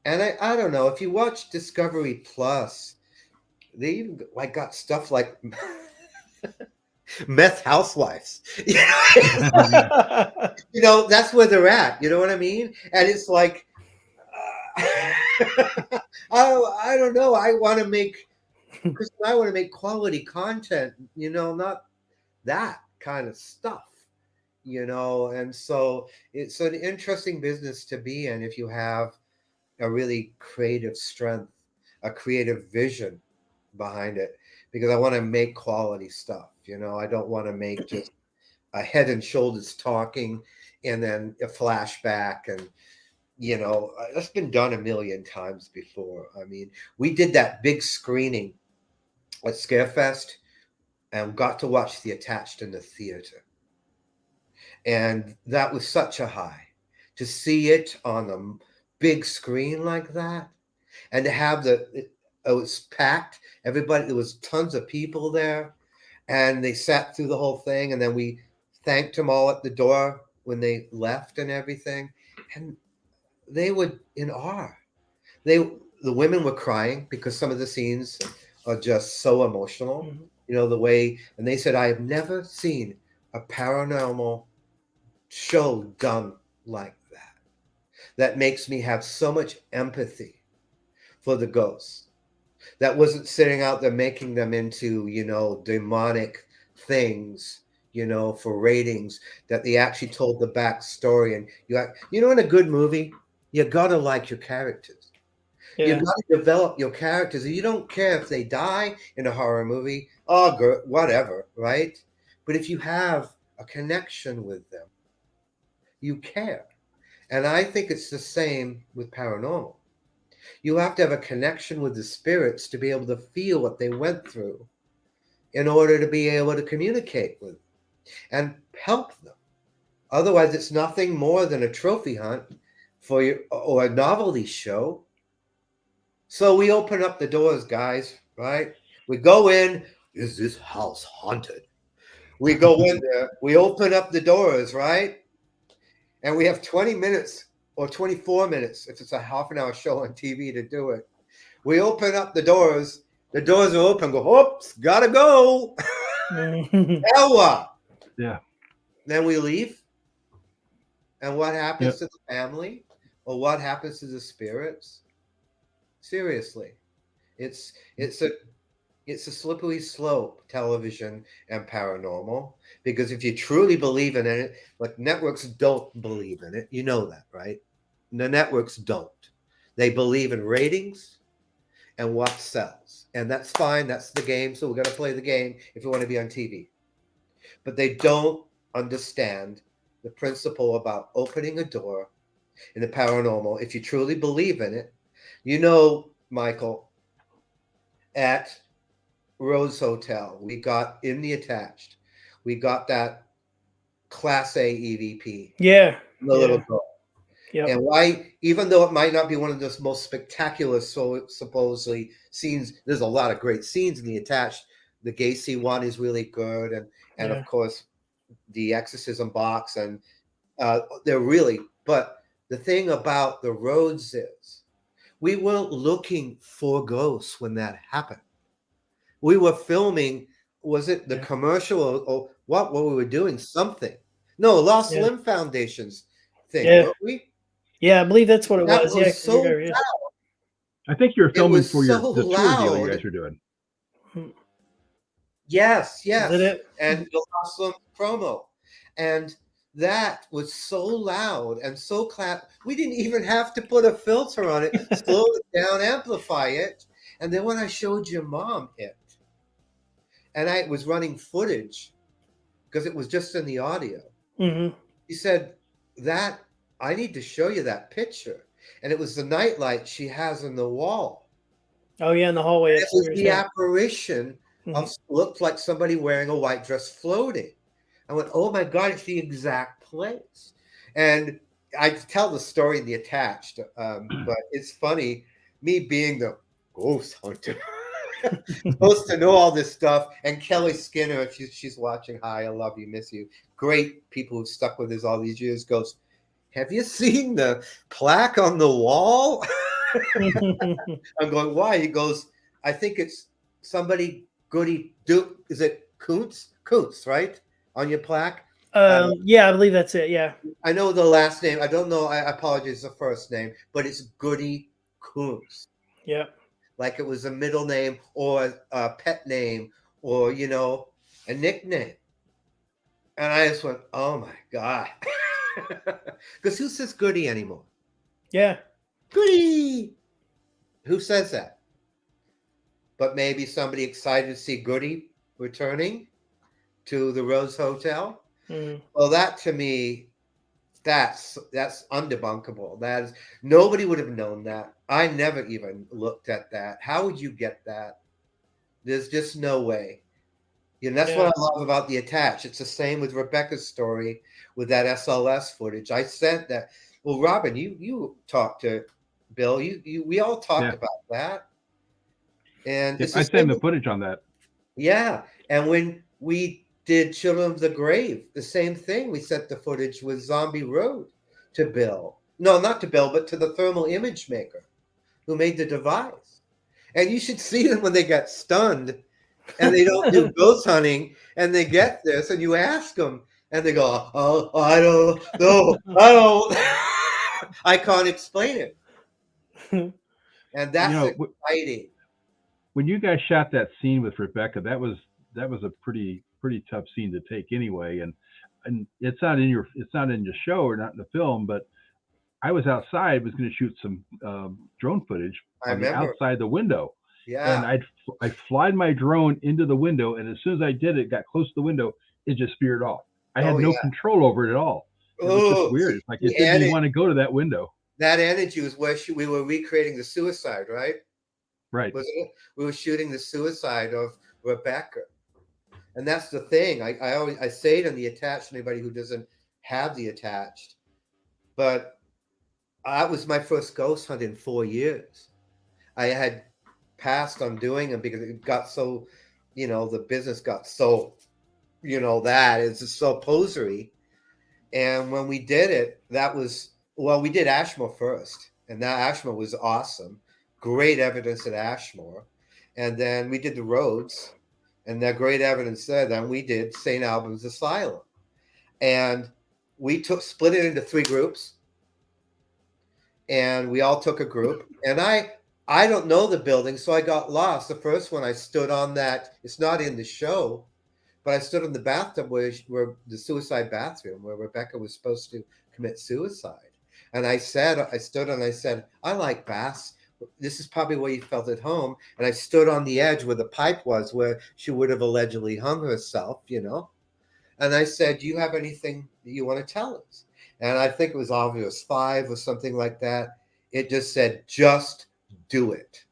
Speaker 3: And I don't know, if you watch Discovery Plus, they even got stuff like Meth Housewives. That's where they're at. You know what I mean? And it's like, I don't know. I want to make quality content, not that kind of stuff, and so it's an interesting business to be in if you have a really creative strength, a creative vision behind it, because I want to make quality stuff. I don't want to make just a head and shoulders talking and then a flashback, and that's been done a million times before. I mean, we did that big screening at Scarefest and got to watch The Attached in the theater. And that was such a high to see it on the big screen like that, and to have it was packed. Everybody, there was tons of people there, and they sat through the whole thing. And then we thanked them all at the door when they left and everything. And they were in awe. The women were crying because some of the scenes are just so emotional.
Speaker 2: Mhm.
Speaker 3: You know, the way, and they said, I have never seen a paranormal show done like that. That makes me have so much empathy for the ghosts. That wasn't sitting out there making them into, you know, demonic things, you know, for ratings, that they actually told the backstory. And you know, in a good movie, you gotta like your characters. You
Speaker 2: Yeah.
Speaker 3: got to develop your characters. You don't care if they die in a horror movie. Oh, good, whatever, right? But if you have a connection with them, you care. And I think it's the same with paranormal. You have to have a connection with the spirits to be able to feel what they went through in order to be able to communicate with them and help them. Otherwise, it's nothing more than a trophy hunt for your or a novelty show. So we open up the doors, guys, right? We go in. Is this house haunted? We go in there. We open up the doors, right? And we have 20 minutes or 24 minutes if it's a half an hour show on TV to do it. We open up the doors. The doors are open. Go, oops, gotta go.
Speaker 2: Mhm.
Speaker 3: Ella.
Speaker 1: Yeah.
Speaker 3: Then we leave. And what happens
Speaker 1: Yep.
Speaker 3: to the family? Or what happens to the spirits? Seriously. It's a slippery slope, television and paranormal, because if you truly believe in it, like networks don't believe in it. You know that, right? The networks don't. They believe in ratings and what sells. And that's fine. That's the game. So we're going to play the game if you want to be on TV. But they don't understand the principle about opening a door in the paranormal. If you truly believe in it, you know, Michael, at Rose Hotel, we got in the attached, we got that Class A EVP,
Speaker 2: Yeah.
Speaker 3: the little
Speaker 2: Yeah.
Speaker 3: girl.
Speaker 2: Yep.
Speaker 3: And why, even though it might not be one of the most spectacular, so supposedly scenes, there's a lot of great scenes in the attached. The Gacy one is really good, and
Speaker 2: Yeah.
Speaker 3: of course the Exorcism box, and they're really. But the thing about the Rhodes is, we weren't looking for ghosts when that happened. We were filming. Was it the
Speaker 2: Yeah.
Speaker 3: commercial or what? What we were doing? Something. No, Lost
Speaker 2: Yeah.
Speaker 3: Limb Foundation's thing,
Speaker 2: Yeah.
Speaker 3: weren't we?
Speaker 2: Yeah. I believe that's what it
Speaker 3: That
Speaker 2: was. Yeah.
Speaker 3: was
Speaker 2: 'Cause you're
Speaker 3: so
Speaker 2: there. Yeah.
Speaker 1: I think you're
Speaker 3: it
Speaker 1: filming
Speaker 3: was
Speaker 1: for
Speaker 3: so
Speaker 1: the tour deal you
Speaker 3: loud.
Speaker 1: guys are doing.
Speaker 3: Yes,
Speaker 2: Is that
Speaker 3: yes.
Speaker 2: it?
Speaker 3: And the Lost Limb promo. And that was so loud and so clap. We didn't even have to put a filter on it. Slow it down, amplify it. And then when I showed your mom it, and I was running footage because it was just in the audio.
Speaker 2: Mm-hmm.
Speaker 3: He said, that I need to show you that picture. And it was the nightlight she has in the wall.
Speaker 2: Oh yeah, in the hallway
Speaker 3: It was
Speaker 2: upstairs.
Speaker 3: the
Speaker 2: Yeah.
Speaker 3: apparition of looked like somebody wearing a white dress floating. I went, oh my God, it's the exact place. And I tell the story in the attached, but it's funny, me being the ghost hunter, supposed to know all this stuff. And Kelly Skinner, if she's watching, hi, I love you, miss you. Great people who've stuck with us all these years, goes, have you seen the plaque on the wall? I'm going, why? He goes, I think it's somebody Goody Duke. Is it Kuntz? Kuntz, right? On your plaque.
Speaker 2: Yeah, I believe that's it. Yeah.
Speaker 3: I know the last name. I don't know. I apologize the first name, but it's Goody Kuntz.
Speaker 2: Yeah.
Speaker 3: Like it was a middle name or a pet name or, you know, a nickname. And I just went, oh my God. Because who says Goody anymore?
Speaker 2: Yeah.
Speaker 3: Goody. Who says that? But maybe somebody excited to see Goody returning to the Rose Hotel.
Speaker 2: Mm.
Speaker 3: Well, that to me, that's undebunkable. That is, nobody would have known that. I never even looked at that. How would you get that? There's just no way. You know, that's what I love about the attach. It's the same with Rebecca's story with that SLS footage. I sent that. Well, Robin, you talked to Bill. We all talked about that. And
Speaker 1: Yep,
Speaker 3: it's
Speaker 1: I
Speaker 3: the
Speaker 1: sent
Speaker 3: same.
Speaker 1: the footage on that.
Speaker 3: Yeah. And when we did Children of the Grave, the same thing. We sent the footage with Zombie Road to Bill. No, not to Bill, but to the thermal image maker who made the device. And you should see them when they get stunned and they don't do ghost hunting and they get this and you ask them and they go, oh, I don't know. I don't. I can't explain it. And that's exciting.
Speaker 1: When you guys shot that scene with Rebecca, that was a pretty tough scene to take anyway. And it's not in the show or not in the film, but I was outside, was going to shoot some drone footage on the outside the window.
Speaker 3: Yeah.
Speaker 1: And I flied my drone into the window, and as soon as I did it, got close to the window, it just veered off. I had no control over it at all. It was just weird. It's like it didn't even want to go to that window.
Speaker 3: That energy was where we were recreating the suicide, right?
Speaker 1: Right.
Speaker 3: Wasn't it? We were shooting the suicide of Rebecca. And that's the thing. I say it in the attached, anybody who doesn't have the attached. But that was my first ghost hunt in 4 years. I had passed on doing them because it got so, the business got so, that it's just so posery. And when we did it, we did Ashmore first. And that Ashmore was awesome. Great evidence at Ashmore. And then we did the roads. And that great evidence there. Then we did St. Albans Asylum. And we split it into 3 groups. And we all took a group. And I don't know the building, so I got lost. The first one I stood on that, it's not in the show, but I stood in the bathtub where the suicide bathroom where Rebecca was supposed to commit suicide. And I stood and I said, I like baths. This is probably where you felt at home. And I stood on the edge where the pipe was, where she would have allegedly hung herself, And I said, do you have anything that you want to tell us? And I think it was obvious 5 or something like that. It just said, just do it.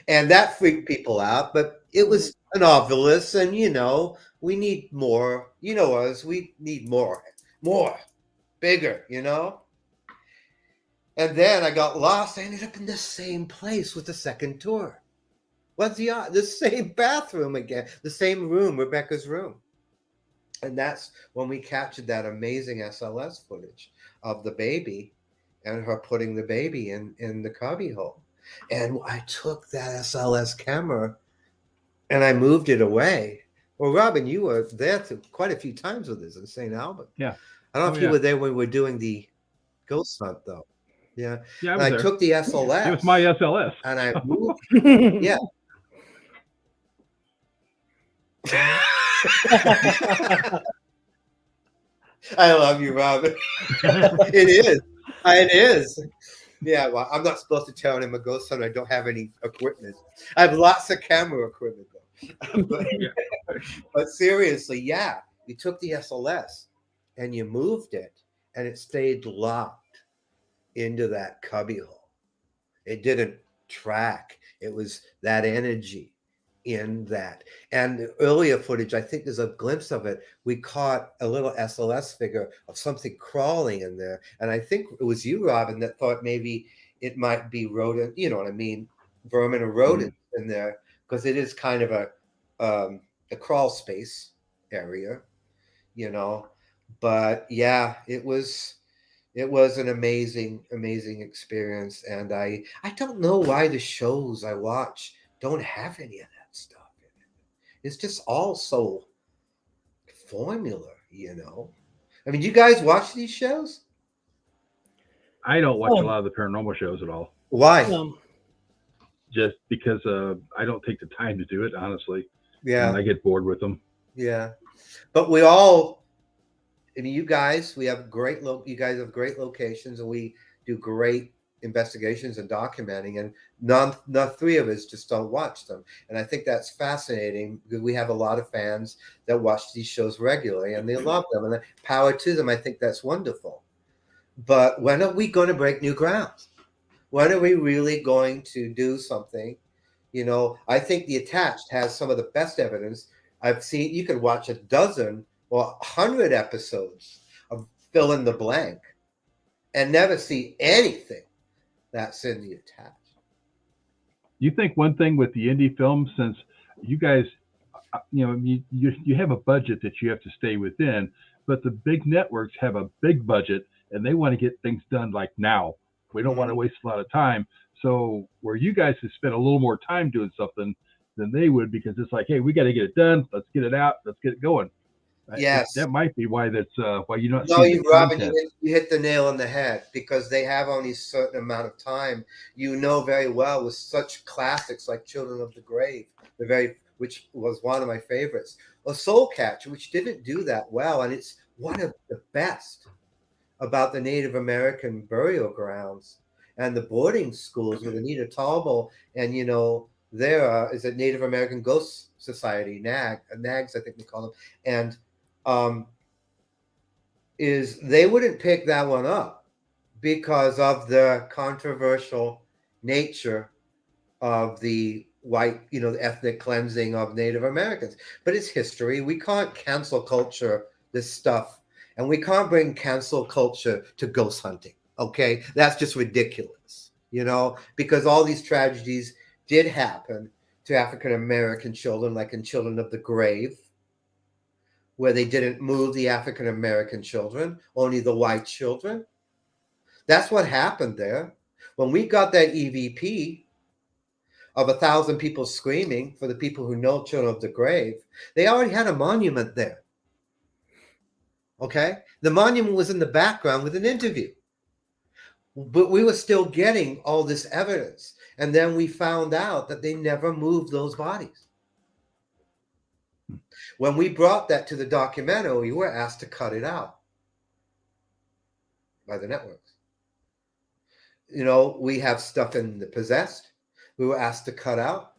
Speaker 3: And that freaked people out, but it was an obvious. And, we need more, us, we need more, bigger, And then I got lost. I ended up in the same place with the second tour. The same bathroom again, the same room, Rebecca's room. And that's when we captured that amazing SLS footage of the baby and her putting the baby in the cubby hole. And I took that SLS camera and I moved it away. Well, Robin, you were there quite a few times with us in St. Albans.
Speaker 1: Yeah.
Speaker 3: I don't know if you were there when we were doing the ghost hunt, though. Yeah.
Speaker 1: Yeah.
Speaker 3: I took the SLS.
Speaker 1: It was my SLS.
Speaker 3: And I moved. Yeah. I love you, Robin. It is. It is. Yeah, well, I'm not supposed to tell him a ghost hunter. I don't have any equipment. I have lots of camera equipment, though. But seriously, yeah, you took the SLS and you moved it, and it stayed locked into that cubby hole. It didn't track. It was that energy in that. And the earlier footage, I think there's a glimpse of it. We caught a little SLS figure of something crawling in there. And I think it was you, Robin, that thought maybe it might be rodent, you know what I mean? Vermin or rodent in there, because it is kind of a crawl space area, But yeah, it was an amazing, amazing experience. And I don't know why the shows I watch don't have any of that stuff in it. It's just all so formula, I mean, you guys watch these shows?
Speaker 1: I don't watch a lot of the paranormal shows at all.
Speaker 3: Why?
Speaker 1: Just because I don't take the time to do it, honestly.
Speaker 3: Yeah.
Speaker 1: And I get bored with them.
Speaker 3: Yeah. But you guys, you guys have great locations, and we do great investigations and documenting, and none 3 of us just don't watch them. And I think that's fascinating because we have a lot of fans that watch these shows regularly and they love them, and power to them. I think that's wonderful. But when are we going to break new ground? When are we really going to do something? I think The Attached has some of the best evidence I've seen. You could watch 12 or 100 episodes of fill in the blank and never see anything that's in The Attached.
Speaker 1: You think one thing with the indie films, since you guys, you have a budget that you have to stay within, but the big networks have a big budget and they want to get things done like now. We don't want to waste a lot of time. So where you guys have spent a little more time doing something than they would, because it's like, hey, we got to get it done. Let's get it out. Let's get it going.
Speaker 3: Yes.
Speaker 1: That might be why why you're not
Speaker 3: No,
Speaker 1: seeing
Speaker 3: you,
Speaker 1: the
Speaker 3: Robin,
Speaker 1: content.
Speaker 3: you hit the nail on the head, because they have only a certain amount of time. You know very well, with such classics like Children of the Grave, which was one of my favorites, or Soul Catcher, which didn't do that well, and it's one of the best about the Native American burial grounds and the boarding schools with Anita Talbot, and there is a Native American Ghost Society, NAGs, I think they call them, and is they wouldn't pick that one up because of the controversial nature of the white, the ethnic cleansing of Native Americans. But it's history. We can't cancel culture this stuff, and we can't bring cancel culture to ghost hunting. Okay, that's just ridiculous, because all these tragedies did happen to African American children, like in Children of the Grave, where they didn't move the African American children, only the white children. That's what happened there. When we got that EVP of 1,000 people screaming, for the people who know Children of the Grave, they already had a monument there. Okay? The monument was in the background with an interview. But we were still getting all this evidence. And then we found out that they never moved those bodies. When we brought that to the documentary, we were asked to cut it out by the networks. We have stuff in The Possessed we were asked to cut out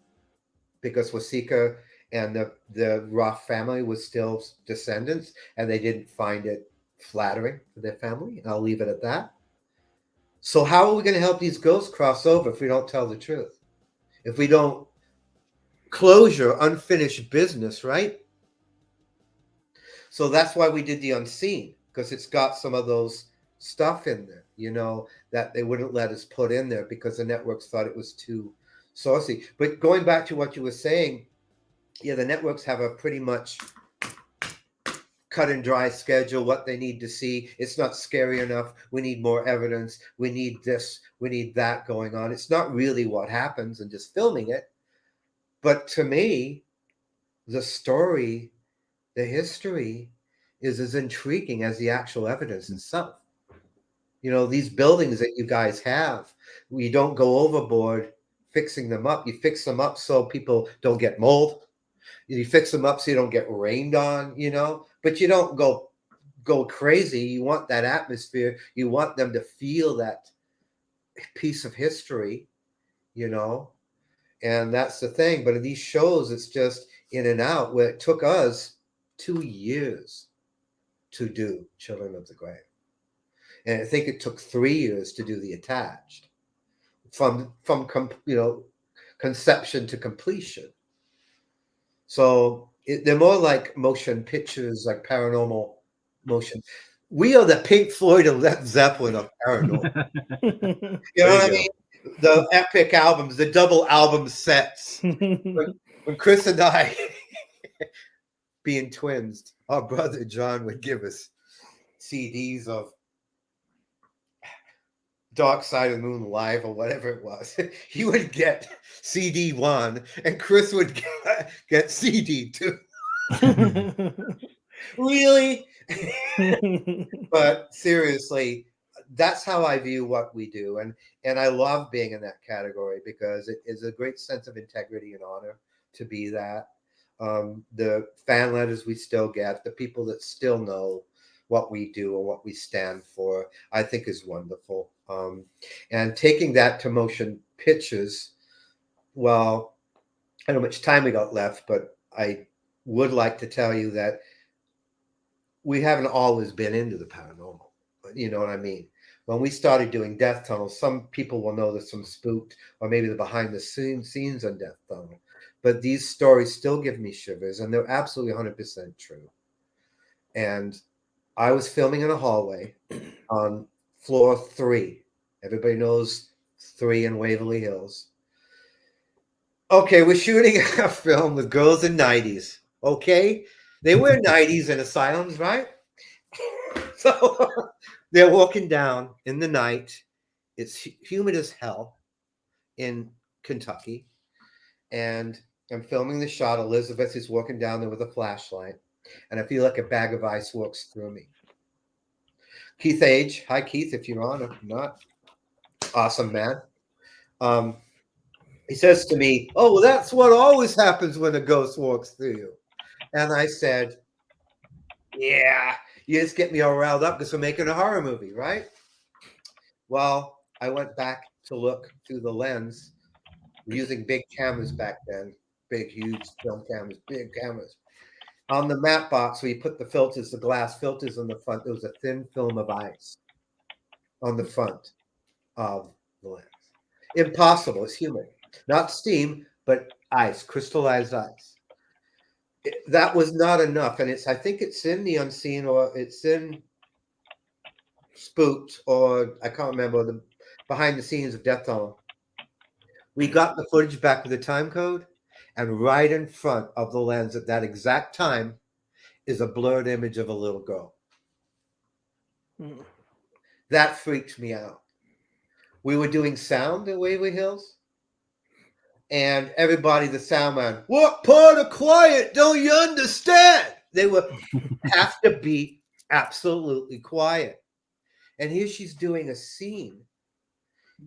Speaker 3: because Wasika and the Roth family was still descendants, and they didn't find it flattering for their family. And I'll leave it at that. So how are we going to help these ghosts cross over if we don't tell the truth? If we don't closure unfinished business, right? So that's why we did the unseen, because it's got some of those stuff in there, that they wouldn't let us put in there because the networks thought it was too saucy. But going back to what you were saying, yeah, the networks have a pretty much cut and dry schedule, what they need to see. It's not scary enough. We need more evidence. We need this. We need that going on. It's not really what happens and just filming it. But to me, the story, the history is as intriguing as the actual evidence itself. These buildings that you guys have, you don't go overboard fixing them up. You fix them up so people don't get mold. You fix them up so you don't get rained on, but you don't go crazy. You want that atmosphere. You want them to feel that piece of history, and that's the thing. But in these shows, it's just in and out, where it took us 2 years to do Children of the Grave. And I think it took 3 years to do The Attached, from conception to completion. So they're more like motion pictures, like paranormal motion. We are the Pink Floyd and Led Zeppelin of paranormal. You know what I mean? The epic albums, the double album sets. When Chris and I, being twins, our brother John would give us CDs of Dark Side of the Moon Live or whatever it was. He would get CD 1 and Chris would get CD 2. Really? But seriously, that's how I view what we do. And I love being in that category because it is a great sense of integrity and honor to be that. The fan letters we still get, the people that still know what we do and what we stand for, I think is wonderful. And taking that to motion pictures, well, I don't know how much time we got left, but I would like to tell you that we haven't always been into the paranormal. You know what I mean? When we started doing Death Tunnel, some people will know there's some spooked, or maybe the behind the scenes on Death Tunnel. But these stories still give me shivers, and they're absolutely 100% true. And I was filming in a hallway on floor 3. Everybody knows 3 in Waverly Hills. Okay, we're shooting a film with girls in 90s. Okay? They wear 90s in asylums, right? So They're walking down in the night. It's humid as hell in Kentucky. And I'm filming the shot. Elizabeth is walking down there with a flashlight. And I feel like a bag of ice walks through me. Keith Age. Hi, Keith, if you're on. If not, awesome, man. He says to me, "Oh, well, that's what always happens when a ghost walks through you." And I said, "Yeah, you just get me all riled up because we're making a horror movie, right?" Well, I went back to look through the lens. We're using big cameras back then, big, huge film cameras, big cameras. On the matte box, where you put the filters, the glass filters on the front, there was a thin film of ice on the front of the lens. Impossible. It's humid. Not steam, but ice, crystallized ice. That was not enough. And I think it's in The Unseen, or it's in Spooked, or I can't remember, the behind the scenes of Death Tunnel. We got the footage back with the time code, and right in front of the lens at that exact time is a blurred image of a little girl.
Speaker 2: Mm.
Speaker 3: That freaked me out. We were doing sound at Waverly Hills, and everybody, the sound man, "What part of quiet don't you understand?" They would have to be absolutely quiet. And here she's doing a scene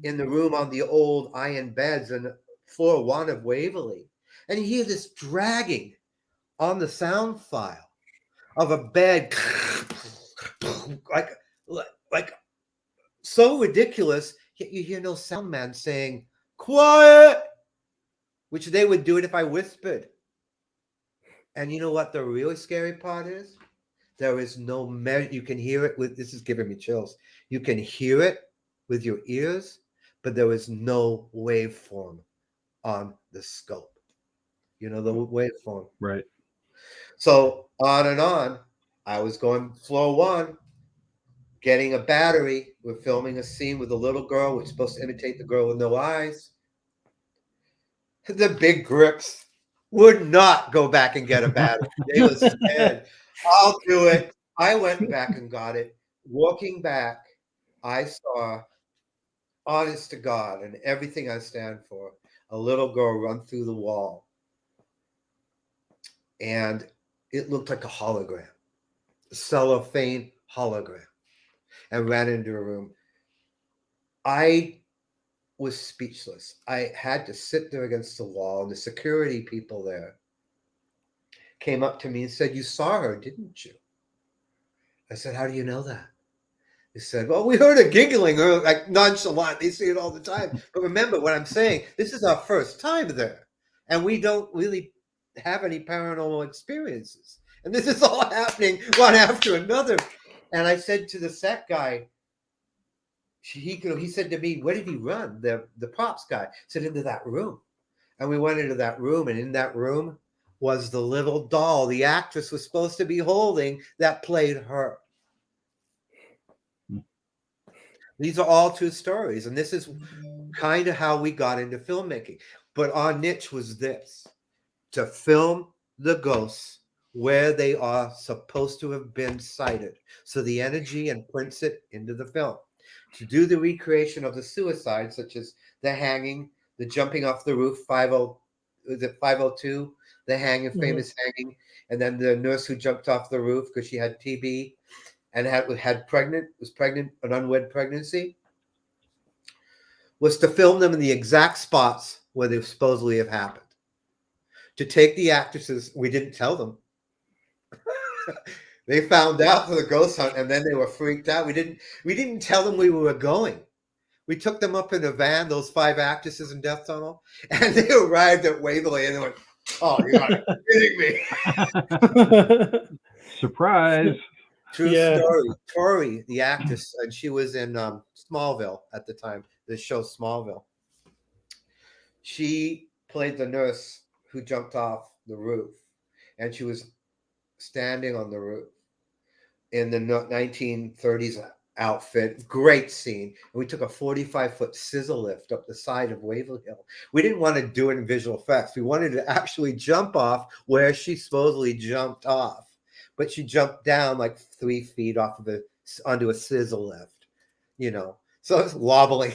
Speaker 3: in the room on the old iron beds in floor 1 of Waverly. And you hear this dragging on the sound file of a bed, like so ridiculous. Yet you hear no sound man saying, "Quiet," which they would do it if I whispered. And you know what the really scary part is? There is no measure. You can hear it with, this is giving me chills. You can hear it with your ears, but there is no waveform on the scope. You know the waveform.
Speaker 1: Right.
Speaker 3: So on and on. I was going floor 1, getting a battery. We're filming a scene with a little girl. We're supposed to imitate the girl with no eyes. The big grips would not go back and get a battery. They were scared. "I'll do it." I went back and got it. Walking back, I saw, honest to God, and everything I stand for, a little girl run through the wall. And it looked like a hologram, a cellophane hologram, and ran into a room. I was speechless. I had to sit there against the wall, and the security people there came up to me and said, "You saw her, didn't you?" I said, "How do you know that?" They said, "Well, we heard her giggling," or like nonchalant. They see it all the time. But remember what I'm saying, this is our first time there, and we don't really have any paranormal experiences. And this is all happening one after another. And I said to the set guy, he said to me, "Where did he run?" The props guy said, "Into that room." And we went into that room, and in that room was the little doll the actress was supposed to be holding that played her. These are all true stories, and this is kind of how we got into filmmaking. But our niche was this: to film the ghosts where they are supposed to have been sighted, so the energy imprints it into the film. To do the recreation of the suicide, such as the hanging, the jumping off the roof, 502, the hanging, famous hanging, and then the nurse who jumped off the roof because she had TB and was pregnant, an unwed pregnancy, was to film them in the exact spots where they supposedly have happened. To take the actresses, we didn't tell them. They found out for the ghost hunt, and then they were freaked out. We didn't tell them we were going. We took them up in a van, those 5 actresses in Death Tunnel, and they arrived at Waverly, and they went, "Oh, you're not kidding me."
Speaker 1: Surprise.
Speaker 3: True story. Tori, the actress, and she was in Smallville at the time, the show Smallville. She played the nurse who jumped off the roof, and she was standing on the roof in the 1930s outfit. Great scene. And we took a 45-foot scissor lift up the side of Waverly Hill. We didn't want to do it in visual effects. We wanted to actually jump off where she supposedly jumped off. But she jumped down like 3 feet off of the onto a sizzle lift, so it's wobbling.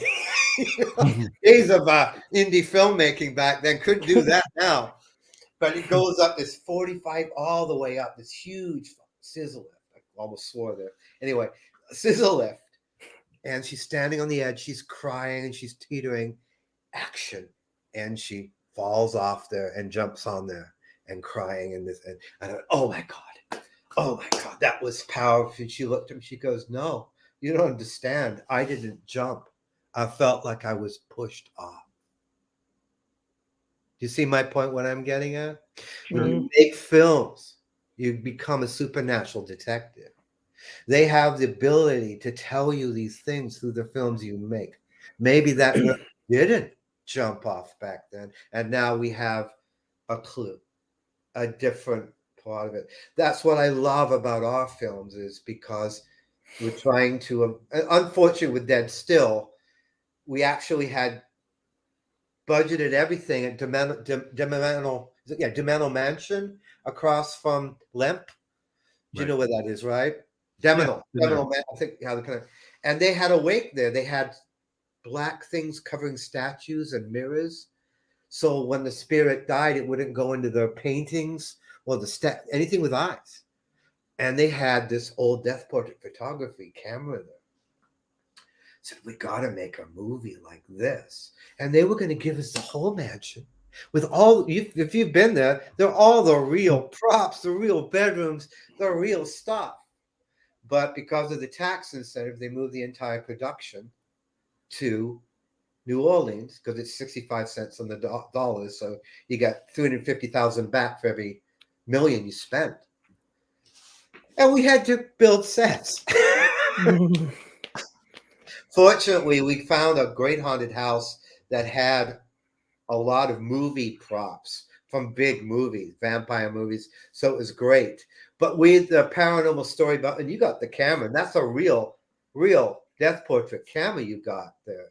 Speaker 3: Days of indie filmmaking back then, couldn't do that now. But it goes up this 45 all the way up, this huge sizzle lift. I almost swore there. Anyway, a sizzle lift. And she's standing on the edge. She's crying and she's teetering. Action. And she falls off there and jumps on there and crying. And I thought, oh my God, that was powerful. And she looked at me. She goes, no, you don't understand. I didn't jump. I felt like I was pushed off. Do you see my point, what I'm getting at? When you make films, you become a supernatural detective. They have the ability to tell you these things through the films you make. Maybe that girl didn't jump off back then, and now we have a clue, a different part of it. That's what I love about our films, is because we're trying to, unfortunately with Dead Still, we actually had budgeted everything at Demental Mansion across from Lemp. Do you know where that is, right? Demental Man, I think, and they had a wake there. They had black things covering statues and mirrors. So when the spirit died, it wouldn't go into their paintings or anything with eyes. And they had this old death portrait photography camera there. Said, we got to make a movie like this. And they were going to give us the whole mansion with all, if you've been there, they're all the real props, the real bedrooms, the real stuff. But because of the tax incentive, they moved the entire production to New Orleans because it's 65 cents on the dollar. So you got 350,000 back for every million you spent. And we had to build sets. Fortunately, we found a great haunted house that had a lot of movie props from big movies, vampire movies. So it was great. But with the paranormal story about, and you got the camera, and that's a real death portrait camera you got there,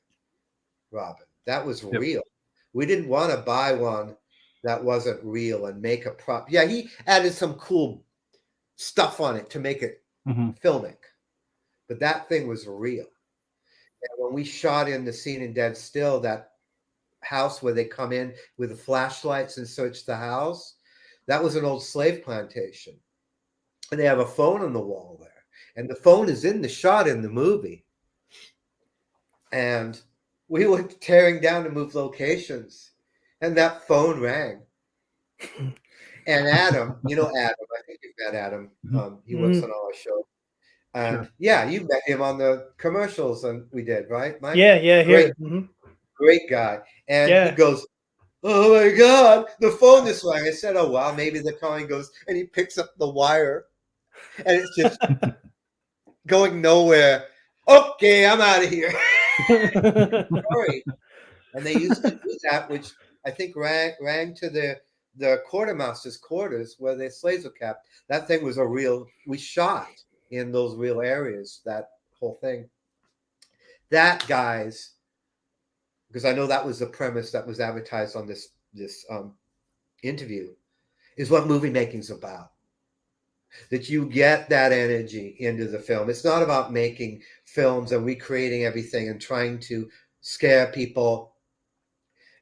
Speaker 3: Robin. That was real. We didn't want to buy one that wasn't real and make a prop. Yeah, he added some cool stuff on it to make it filmic. But that thing was real. And when we shot in the scene in Dead Still, that house where they come in with the flashlights and search the house, that was an old slave plantation. And they have a phone on the wall there. And the phone is in the shot in the movie. And we were tearing down to move locations. And that phone rang. And Adam, Adam, I think you've met Adam. He works on our show. And yeah, you met him on the commercials, and we did, right, Mike?
Speaker 2: Yeah,
Speaker 3: great,
Speaker 2: here.
Speaker 3: Great guy. And he goes, oh my God, the phone is rang. I said, oh wow, maybe the calling goes, and he picks up the wire, and it's just going nowhere. Okay, I'm out of here. Sorry. And they used to do that, which I think rang to the quartermaster's quarters where the slaves were kept. That thing was we shot in those real areas, that whole thing. That, guys, because I know that was the premise that was advertised on this interview, is what movie making's about. That you get that energy into the film. It's not about making films and recreating everything and trying to scare people.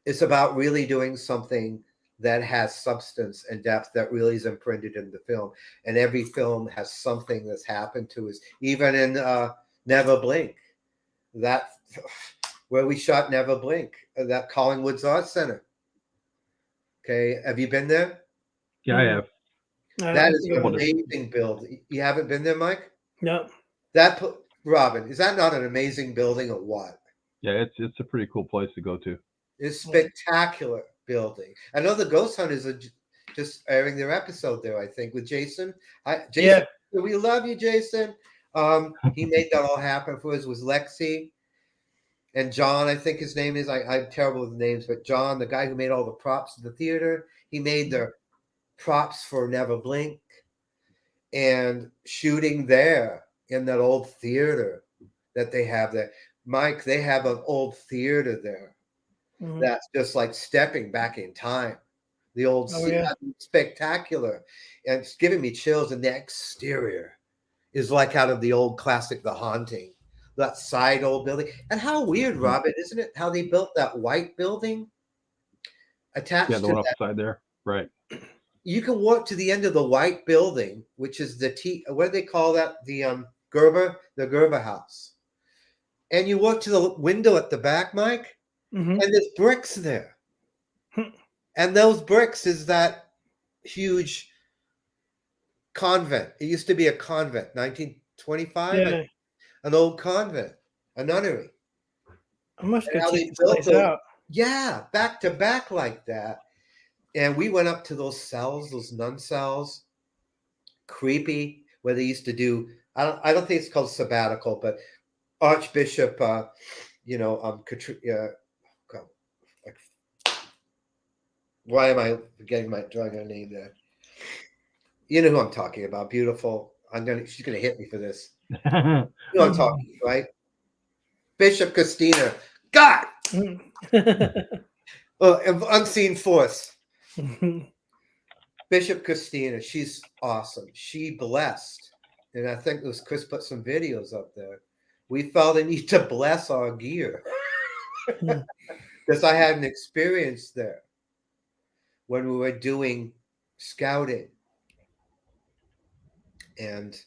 Speaker 3: It's about really doing something that has substance and depth that really is imprinted in the film. And every film has something that's happened to us. Even in Never Blink, that where we shot Never Blink, that Collingwood's Art Center. Okay, have you been there?
Speaker 1: Yeah, I have.
Speaker 3: That is an amazing build. You haven't been there, Mike?
Speaker 2: No.
Speaker 3: Robin, is that not an amazing building or what?
Speaker 1: Yeah, it's a pretty cool place to go to.
Speaker 3: It's spectacular building. I know the Ghost Hunters are just airing their episode there, I think, with Jason. Jason, we love you, Jason. He made that all happen for us. It was Lexi and John, I think his name is. I'm terrible with names, but John, the guy who made all the props of the theater, he made the props for Never Blink, and shooting there in that old theater that they have there. Mike, they have an old theater there. That's just like stepping back in time. The old spectacular, and it's giving me chills. And the exterior is like out of the old classic The Haunting, that side old building. And how weird, Robin, isn't it? How they built that white building attached
Speaker 1: Yeah, the
Speaker 3: to
Speaker 1: one off
Speaker 3: that.
Speaker 1: the side there. Right.
Speaker 3: You can walk to the end of the white building, which is what do they call that? The Gerber house. And you walk to the window at the back, Mike,
Speaker 2: Mhm.
Speaker 3: and there's bricks there. And those bricks is that huge convent. It used to be a convent, 1925,
Speaker 2: Yeah,
Speaker 3: an old convent, a nunnery.
Speaker 2: I must
Speaker 3: And
Speaker 2: go
Speaker 3: how
Speaker 2: check
Speaker 3: they
Speaker 2: this
Speaker 3: built
Speaker 2: place
Speaker 3: those,
Speaker 2: out.
Speaker 3: yeah, back to back like that. And we went up to those cells, those nun cells, creepy, where they used to do. I don't think it's called sabbatical, but Archbishop, God, like, why am I forgetting drawing her name there? You know who I'm talking about. Beautiful. She's gonna hit me for this. You know what I'm talking, right? Bishop Christina. God! Unseen force. Bishop Christina. She's awesome. She blessed. And I think it was Chris put some videos up there. We felt the need to bless our gear. Because I had an experience there when we were doing scouting. And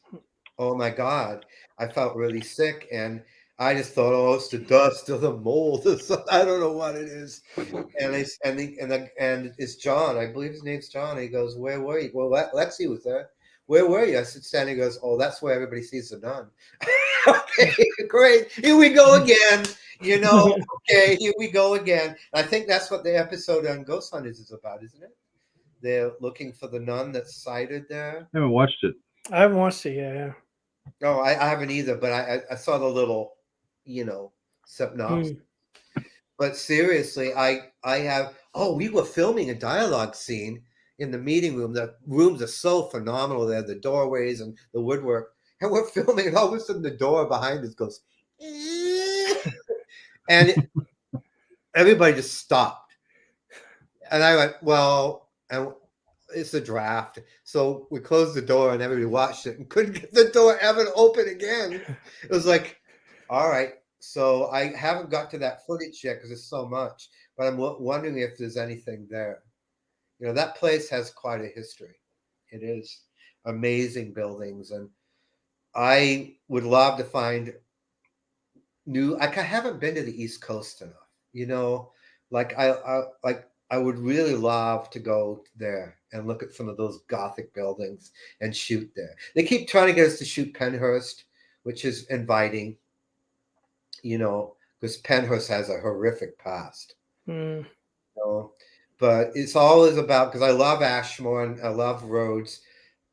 Speaker 3: oh my God, I felt really sick. And I just thought, oh, it's the dust or the mold. I don't know what it is. And it's John. I believe his name's John. He goes, "Where were you?" Well, Lexi was there. Where were you? I said, standing. He goes, "Oh, that's where everybody sees the nun." Okay, great. Here we go again. Okay, here we go again. I think that's what the episode on Ghost Hunters is about, isn't it? They're looking for the nun that's sighted there.
Speaker 1: I haven't watched it.
Speaker 2: I haven't watched it yet. Yeah.
Speaker 3: No, I haven't either, but I saw the little, synopsis. But seriously, I have. Oh, we were filming a dialogue scene in the meeting room. The rooms are so phenomenal there, the doorways and the woodwork. And we're filming, and all of a sudden the door behind us goes, and everybody just stopped. And I went, well, and it's a draft. So we closed the door and everybody watched it and couldn't get the door ever open again. It was like, all right. So I haven't got to that footage yet because there's so much, but I'm wondering if there's anything there. That place has quite a history. It is amazing buildings. And I would love to find I haven't been to the East Coast enough, like I would really love to go there and look at some of those Gothic buildings and shoot there. They keep trying to get us to shoot Penhurst, which is inviting, because Penhurst has a horrific past. But it's always about, because I love Ashmore and I love Rhodes,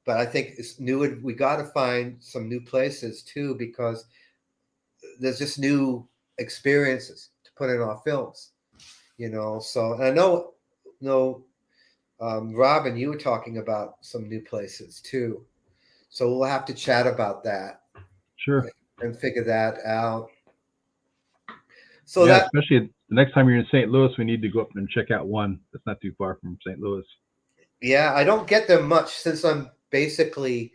Speaker 3: but I think it's new. We got to find some new places too, because there's just new experiences to put in our films, So and I know, Robin, you were talking about some new places too, so we'll have to chat about that.
Speaker 1: Sure.
Speaker 3: And figure that out. So
Speaker 1: yeah,
Speaker 3: that,
Speaker 1: especially the next time you're in St. Louis, we need to go up and check out one that's not too far from St. Louis.
Speaker 3: yeah, I don't get them much since I'm basically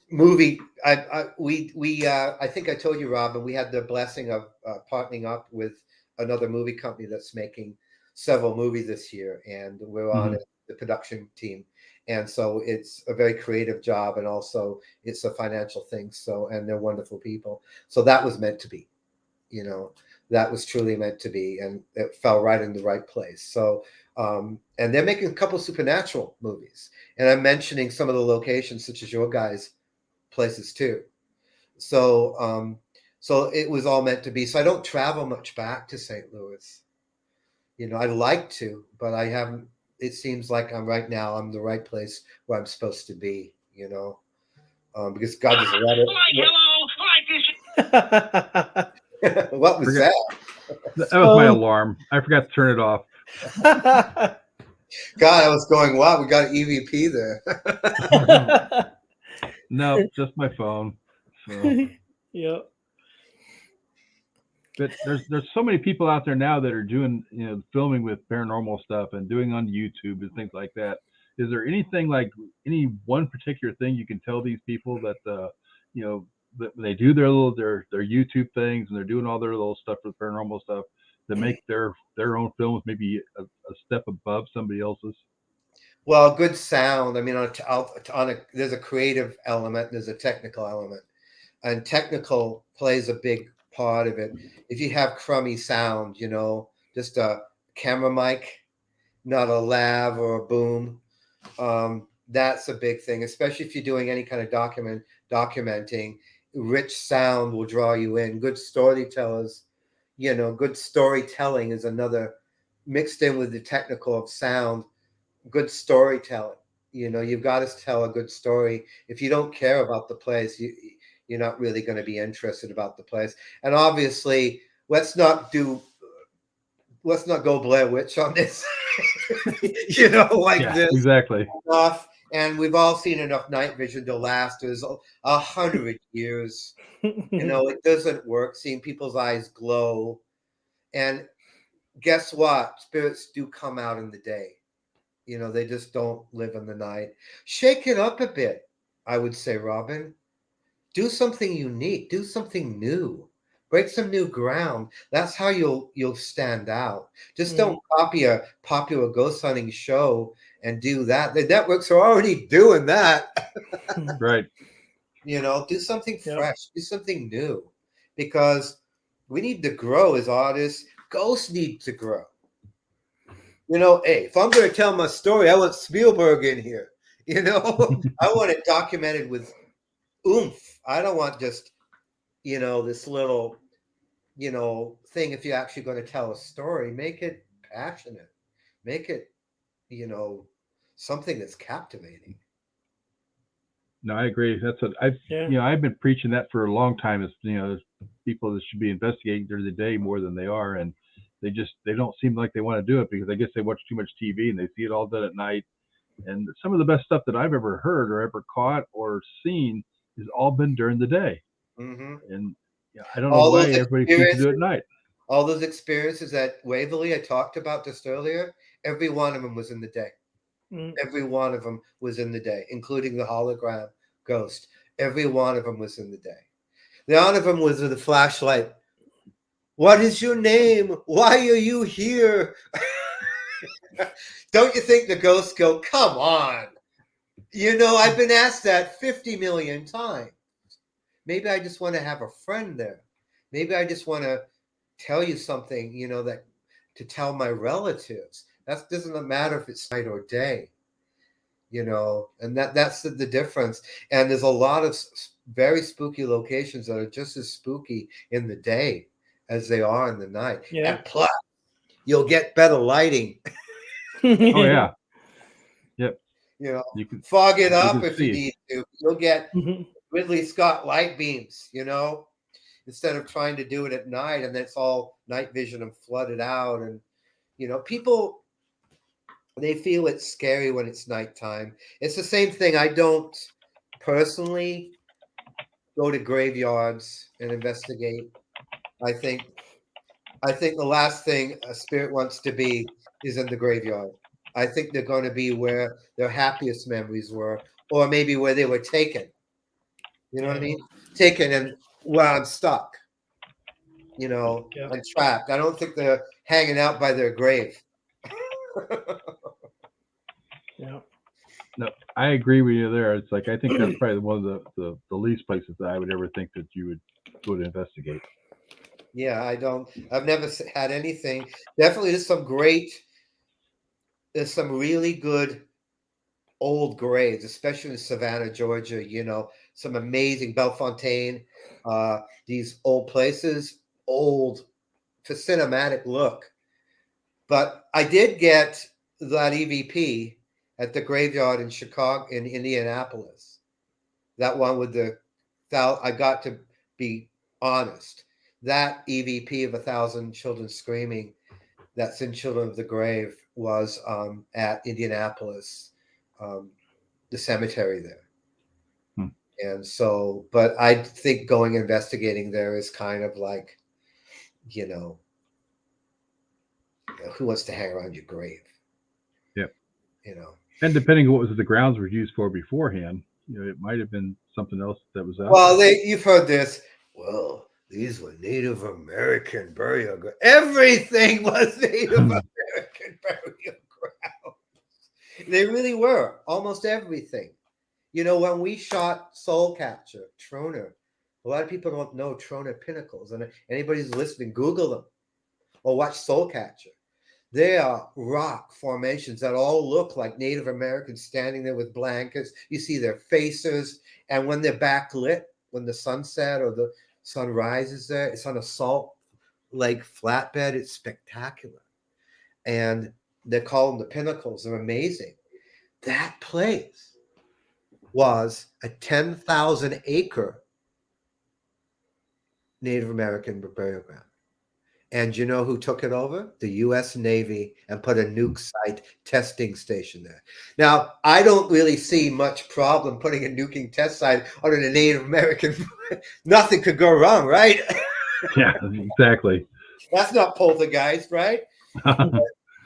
Speaker 3: movie. I think I told you, Robin, we had the blessing of partnering up with another movie company that's making several movies this year, and we're on the production team. And so it's a very creative job, and also it's a financial thing. So, and they're wonderful people. So that was meant to be, that was truly meant to be, and it fell right in the right place. So, and they're making a couple supernatural movies, and I'm mentioning some of the locations, such as your guys' places too. So, so it was all meant to be. So I don't travel much back to St. Louis. I'd like to, but I haven't. It seems like I'm the right place where I'm supposed to be, because God just let it. What was that?
Speaker 1: That was my alarm. I forgot to turn it off.
Speaker 3: God, I was going, wow, we got an EVP there.
Speaker 1: No, just my phone. So.
Speaker 2: Yep.
Speaker 1: But there's so many people out there now that are doing filming with paranormal stuff and doing on YouTube and things like that. is there anything like any one particular thing you can tell these people that you know that they do their YouTube things and they're doing all their little stuff for the paranormal stuff to make their own films maybe a step above somebody else's?
Speaker 3: Well, good sound. I mean, there's a creative element, there's a technical element, and technical plays a big part of it. If you have crummy sound, just a camera mic, not a lav or a boom, that's a big thing, especially if you're doing any kind of documenting. Rich sound will draw you in. Good storytellers, good storytelling is another, mixed in with the technical of sound. Good storytelling, you've got to tell a good story. If you don't care about the place, you're not really going to be interested about the place. And obviously, let's not go Blair Witch on this. Like
Speaker 1: Yeah,
Speaker 3: this
Speaker 1: exactly.
Speaker 3: stuff. And we've all seen enough night vision to last us 100 years. It doesn't work. Seeing people's eyes glow. And guess what? Spirits do come out in the day. They just don't live in the night. Shake it up a bit, I would say, Robin. Do something unique. Do something new. Break some new ground. That's how you'll stand out. Just don't copy a popular ghost hunting show and do that. The networks are already doing that.
Speaker 1: Right.
Speaker 3: Do something fresh. Do something new. Because we need to grow as artists. Ghosts need to grow. Hey, if I'm going to tell my story, I want Spielberg in here. I want it documented with oomph. I don't want just, this little, thing. If you're actually going to tell a story, make it passionate. Make it, something that's captivating.
Speaker 1: No, I agree. That's what I've been preaching that for a long time. Is there's people that should be investigating during the day more than they are, and they don't seem like they want to do it because I guess they watch too much TV and they see it all done at night. And some of the best stuff that I've ever heard or ever caught or seen has all been during the day.
Speaker 3: Mm-hmm.
Speaker 1: And I don't know why everybody seems to do it at night.
Speaker 3: All those experiences at Waverly I talked about just earlier, every one of them was in the day. Every one of them was in the day, including the hologram ghost. Every one of them was in the day. None of them was with a flashlight. What is your name? Why are you here? Don't you think the ghosts go, come on? I've been asked that 50 million times. Maybe I just want to have a friend there. Maybe I just want to tell you something, that to tell my relatives. That doesn't matter if it's night or day, and that's the difference. And there's a lot of very spooky locations that are just as spooky in the day as they are in the night.
Speaker 2: Yeah.
Speaker 3: And plus, you'll get better lighting.
Speaker 1: Oh yeah. Yep.
Speaker 3: You can fog it up if you need to. You'll get Ridley Scott light beams, instead of trying to do it at night and it's all night vision and flooded out. And people, they feel it's scary when it's nighttime. It's the same thing. I don't personally go to graveyards and investigate. I think the last thing a spirit wants to be is in the graveyard. I think they're going to be where their happiest memories were, or maybe where they were taken. You know what I mean? Taken and where I'm stuck. I'm trapped. I don't think they're hanging out by their grave.
Speaker 2: Yeah.
Speaker 1: No, I agree with you there. It's like I think that's probably one of the least places that I would ever think that you would go to investigate.
Speaker 3: Yeah, I've never had anything. Definitely, there's some really good old graves, especially in Savannah, Georgia. Some amazing Bellefontaine. These old places, old for cinematic look. But I did get that EVP at the graveyard in Chicago, in Indianapolis. That one with I got to be honest. That EVP of 1,000 children screaming, that's in Children of the Grave, was at Indianapolis, the cemetery there. And so, but I think going investigating there is kind of like, who wants to hang around your grave?
Speaker 1: Yep.
Speaker 3: you know.
Speaker 1: And depending on what was the grounds were used for beforehand, it might have been something else that was out
Speaker 3: Well,
Speaker 1: there.
Speaker 3: you've heard this. Well, these were Native American burial grounds. Everything was Native American burial grounds. They really were. Almost everything. When we shot Soul Catcher, Troner, a lot of people don't know Troner Pinnacles. And anybody who's listening, Google them or watch Soul Catcher. They are rock formations that all look like Native Americans standing there with blankets. You see their faces. And when they're backlit, when the sunset or the sun rises there, it's on a salt lake flatbed. It's spectacular. And they call them the Pinnacles. They're amazing. That place was a 10,000 acre Native American burial ground. And you know who took it over? The U.S. Navy, and put a nuke site testing station there. Now, I don't really see much problem putting a nuking test site on a Native American. Nothing could go wrong, right?
Speaker 1: Yeah, exactly.
Speaker 3: That's not poltergeist, right?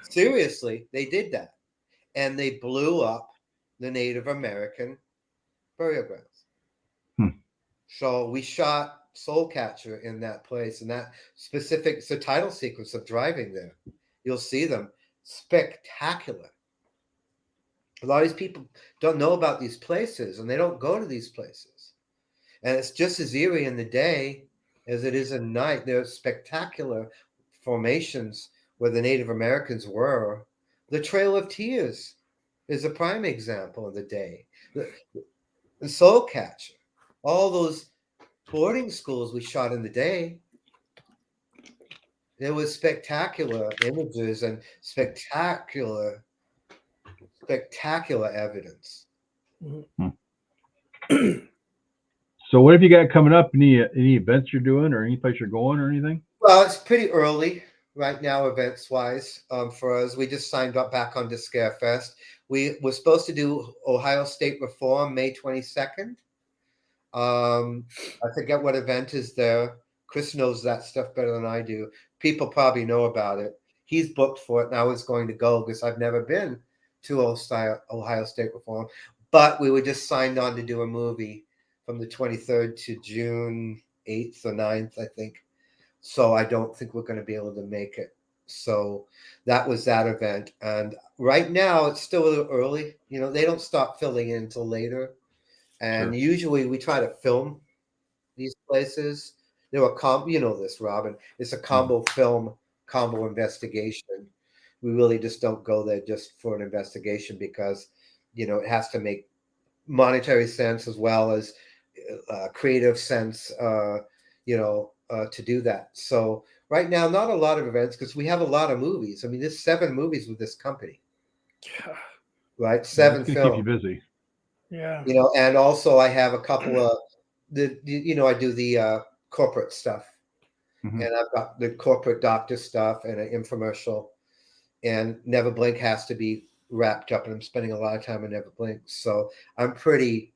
Speaker 3: Seriously, they did that. And they blew up the Native American burial grounds. So we shot Soul Catcher in that place, and that specific, it's a title sequence of driving there. You'll see them. Spectacular. A lot of these people don't know about these places, and they don't go to these places. And it's just as eerie in the day as it is at night. There's spectacular formations where the Native Americans were. The Trail of Tears is a prime example of the day. The Soul Catcher, all those boarding schools we shot in the day, there was spectacular images and spectacular evidence.
Speaker 1: So what have you got coming up? Any events you're doing, or any place you're going, or anything?
Speaker 3: Well, it's pretty early right now, events wise, for us. We just signed up back on to Scarefest. We were supposed to do Ohio State Reform May 22nd. I forget what event is there. Chris knows that stuff better than I do. People probably know about it. He's booked for it, and I was going to go because I've never been to Ohio State Reform. But we were just signed on to do a movie from the 23rd to June 8th or 9th, I think. So I don't think we're going to be able to make it. So that was that event. And right now, it's still a little early. They don't start filling in until later. And usually we try to film these places. There were this, Robin. It's a combo film, combo investigation. We really just don't go there just for an investigation because, it has to make monetary sense as well as creative sense, to do that. So right now, not a lot of events because we have a lot of movies. I mean, there's 7 movies with this company. Right? 7 films.
Speaker 1: Keep you busy.
Speaker 2: Yeah.
Speaker 3: And also I have a couple of I do the corporate stuff, and I've got the corporate doctor stuff and an infomercial, and Never Blink has to be wrapped up, and I'm spending a lot of time on Never Blink, so I'm pretty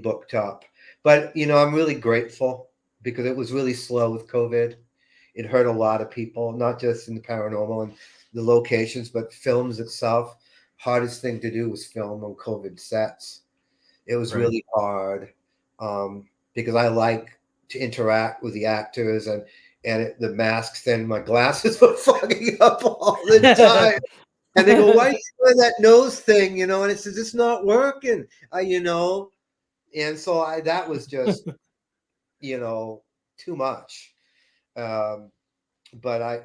Speaker 3: booked up. But I'm really grateful because it was really slow with COVID. It hurt a lot of people, not just in the paranormal and the locations, but films itself. Hardest thing to do was film on COVID sets. It was really hard because I like to interact with the actors and the masks, and my glasses were fogging up all the time. And they go, "Why are you doing that nose thing?" And it says, "It's not working." And so that was just too much. But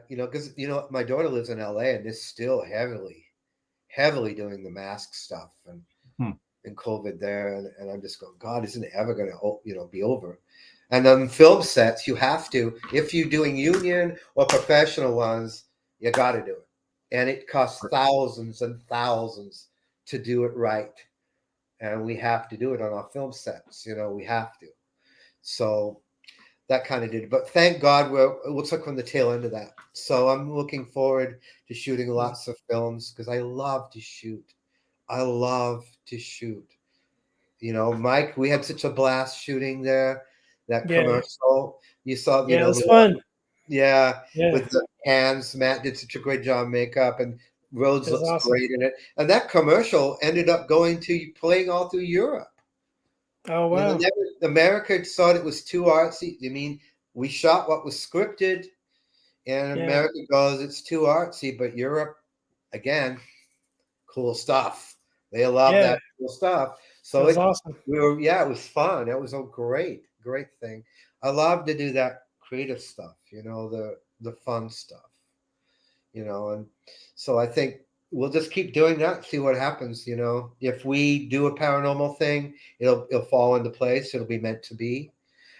Speaker 3: because my daughter lives in LA, and they're still heavily doing the mask stuff and COVID there, and I'm just going, God, isn't it ever going to be over? And on film sets, you have to, if you're doing union or professional ones, you got to do it, and it costs thousands and thousands to do it right, and we have to do it on our film sets. We have to. So that kind of did it. But thank God it looks like we're on the tail end of that. So I'm looking forward to shooting lots of films because I love to shoot. Mike, we had such a blast shooting there. That commercial you saw,
Speaker 2: it was fun.
Speaker 3: With the hands. Matt did such a great job makeup, and Rhodes
Speaker 2: It was
Speaker 3: looks
Speaker 2: awesome.
Speaker 3: great in it. And that commercial ended up going to playing all through Europe.
Speaker 2: Oh
Speaker 3: You know,
Speaker 2: wow.
Speaker 3: America thought it was too artsy. I mean, we shot what was scripted, and
Speaker 2: Yeah.
Speaker 3: America goes, it's too artsy. But Europe, again, cool stuff. They love
Speaker 2: Yeah.
Speaker 3: that cool stuff.
Speaker 2: It
Speaker 3: So
Speaker 2: was awesome.
Speaker 3: it was fun. It was a great thing. I love to do that creative stuff, the fun stuff, and so I think we'll just keep doing that, see what happens. If we do a paranormal thing, it'll fall into place. It'll be meant to be.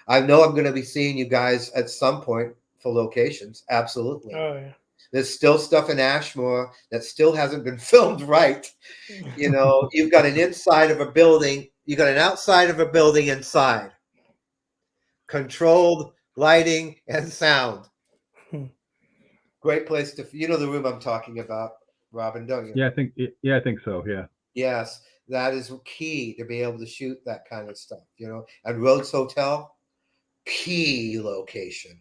Speaker 3: I know I'm going to be seeing you guys at some point for locations. Absolutely.
Speaker 2: Oh yeah.
Speaker 3: There's still stuff in Ashmore that still hasn't been filmed right. You've got an inside of a building, you got an outside of a building inside. Controlled lighting and sound. Great place to, the room I'm talking about, Robin, don't you?
Speaker 1: Yeah, I think so. Yeah.
Speaker 3: Yes, that is key to be able to shoot that kind of stuff, And Rhodes Hotel, key location.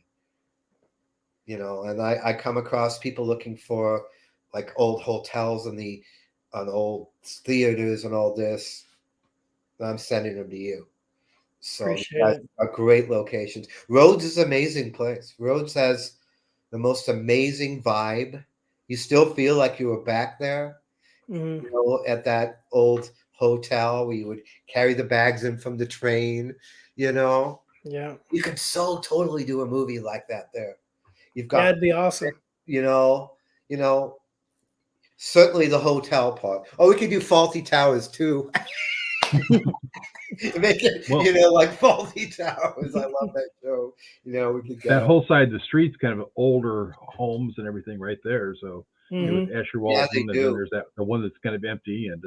Speaker 3: And I come across people looking for like old hotels and old theaters and all this. I'm sending them to you. So
Speaker 2: Appreciate
Speaker 3: that's
Speaker 2: it.
Speaker 3: a great locations. Rhodes is an amazing place. Rhodes has the most amazing vibe. You still feel like you were back there,
Speaker 2: Mhm.
Speaker 3: at that old hotel where you would carry the bags in from the train,
Speaker 2: Yeah.
Speaker 3: You could so totally do a movie like that there. You've got,
Speaker 2: That'd be awesome.
Speaker 3: you know, you know, certainly the hotel part. Oh, we could do Faulty Towers too. Make it,
Speaker 1: Well,
Speaker 3: like Faulty Towers. I love that show. We could
Speaker 1: that
Speaker 3: go.
Speaker 1: whole side of the street's kind of older homes and everything right there. So with
Speaker 2: Mhm.
Speaker 1: Asher
Speaker 3: Yeah, they
Speaker 1: Walton, and then
Speaker 3: do.
Speaker 1: there's the one that's kind of empty, and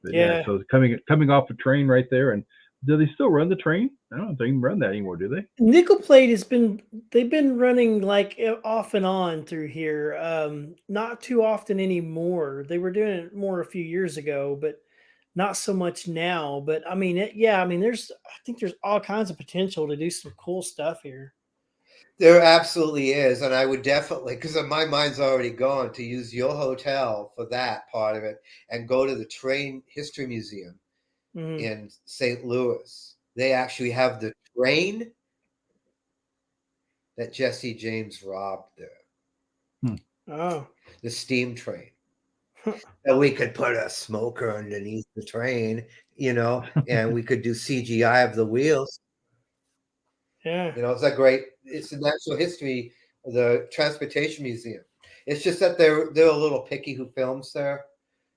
Speaker 1: but yeah,
Speaker 2: Yeah.
Speaker 1: so coming off the train right there. And do they still run the train? I don't think they even run that anymore, do they?
Speaker 2: Nickel Plate they've been running like off and on through here. Not too often anymore. They were doing it more a few years ago, but not so much now. But I mean, I think there's all kinds of potential to do some cool stuff here.
Speaker 3: There absolutely is, and I would definitely, because my mind's already gone to use your hotel for that part of it, and go to the Train History Museum
Speaker 2: Mhm.
Speaker 3: in St. Louis. They actually have the train that Jesse James robbed there,
Speaker 2: Oh.
Speaker 3: the steam train. And we could put a smoker underneath the train, and we could do CGI of the wheels.
Speaker 2: Yeah.
Speaker 3: It's a natural history, the Transportation Museum. It's just that they're a little picky who films there.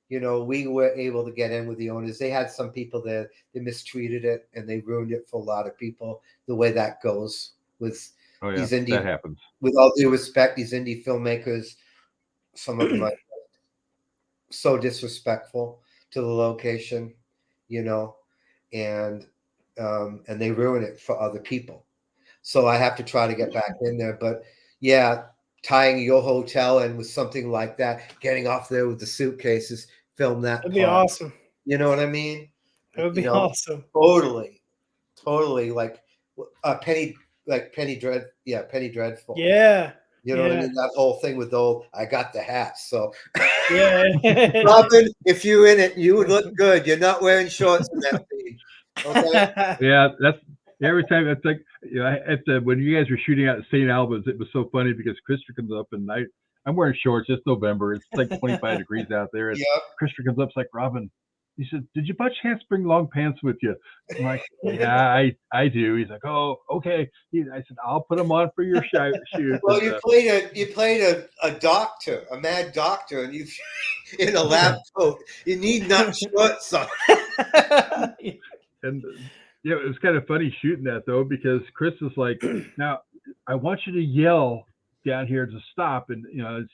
Speaker 3: We were able to get in with the owners. They had some people there, they mistreated it and they ruined it for a lot of people. The way that goes with
Speaker 1: Oh yeah,
Speaker 3: these indie,
Speaker 1: that happens.
Speaker 3: with all due respect, these indie filmmakers, some of them are so disrespectful to the location, you know, and they ruin it for other people. So I have to try to get back in there. But yeah, tying your hotel in with something like that, getting off there with the suitcases, film that
Speaker 2: That'd be
Speaker 3: part.
Speaker 2: awesome.
Speaker 3: You know what I mean?
Speaker 2: That would be awesome.
Speaker 3: Totally like Penny Dreadful.
Speaker 2: Yeah.
Speaker 3: You know what I
Speaker 2: Yeah.
Speaker 3: mean? That whole thing with I got the hat. So
Speaker 2: Yeah.
Speaker 3: Robin, if you're in it, you would look good. You're not wearing shorts in that scene. Okay.
Speaker 1: Yeah, that's every time. It's like when you guys were shooting out at St. Albans, it was so funny because Christopher comes up and I'm wearing shorts. It's November. It's like 25 degrees out there, and
Speaker 3: Yep.
Speaker 1: Christopher comes up, it's like, Robin. He said, "Did you by chance bring long pants with you?" I'm like, "Yeah, I do." He's like, "Oh, okay." I said, "I'll put them on for your shoot."
Speaker 3: Well, you played a doctor, a mad doctor, and you in a lab coat. You need not shorts on.
Speaker 1: And yeah, it was kind of funny shooting that though, because Chris is like, "Now I want you to yell down here to stop and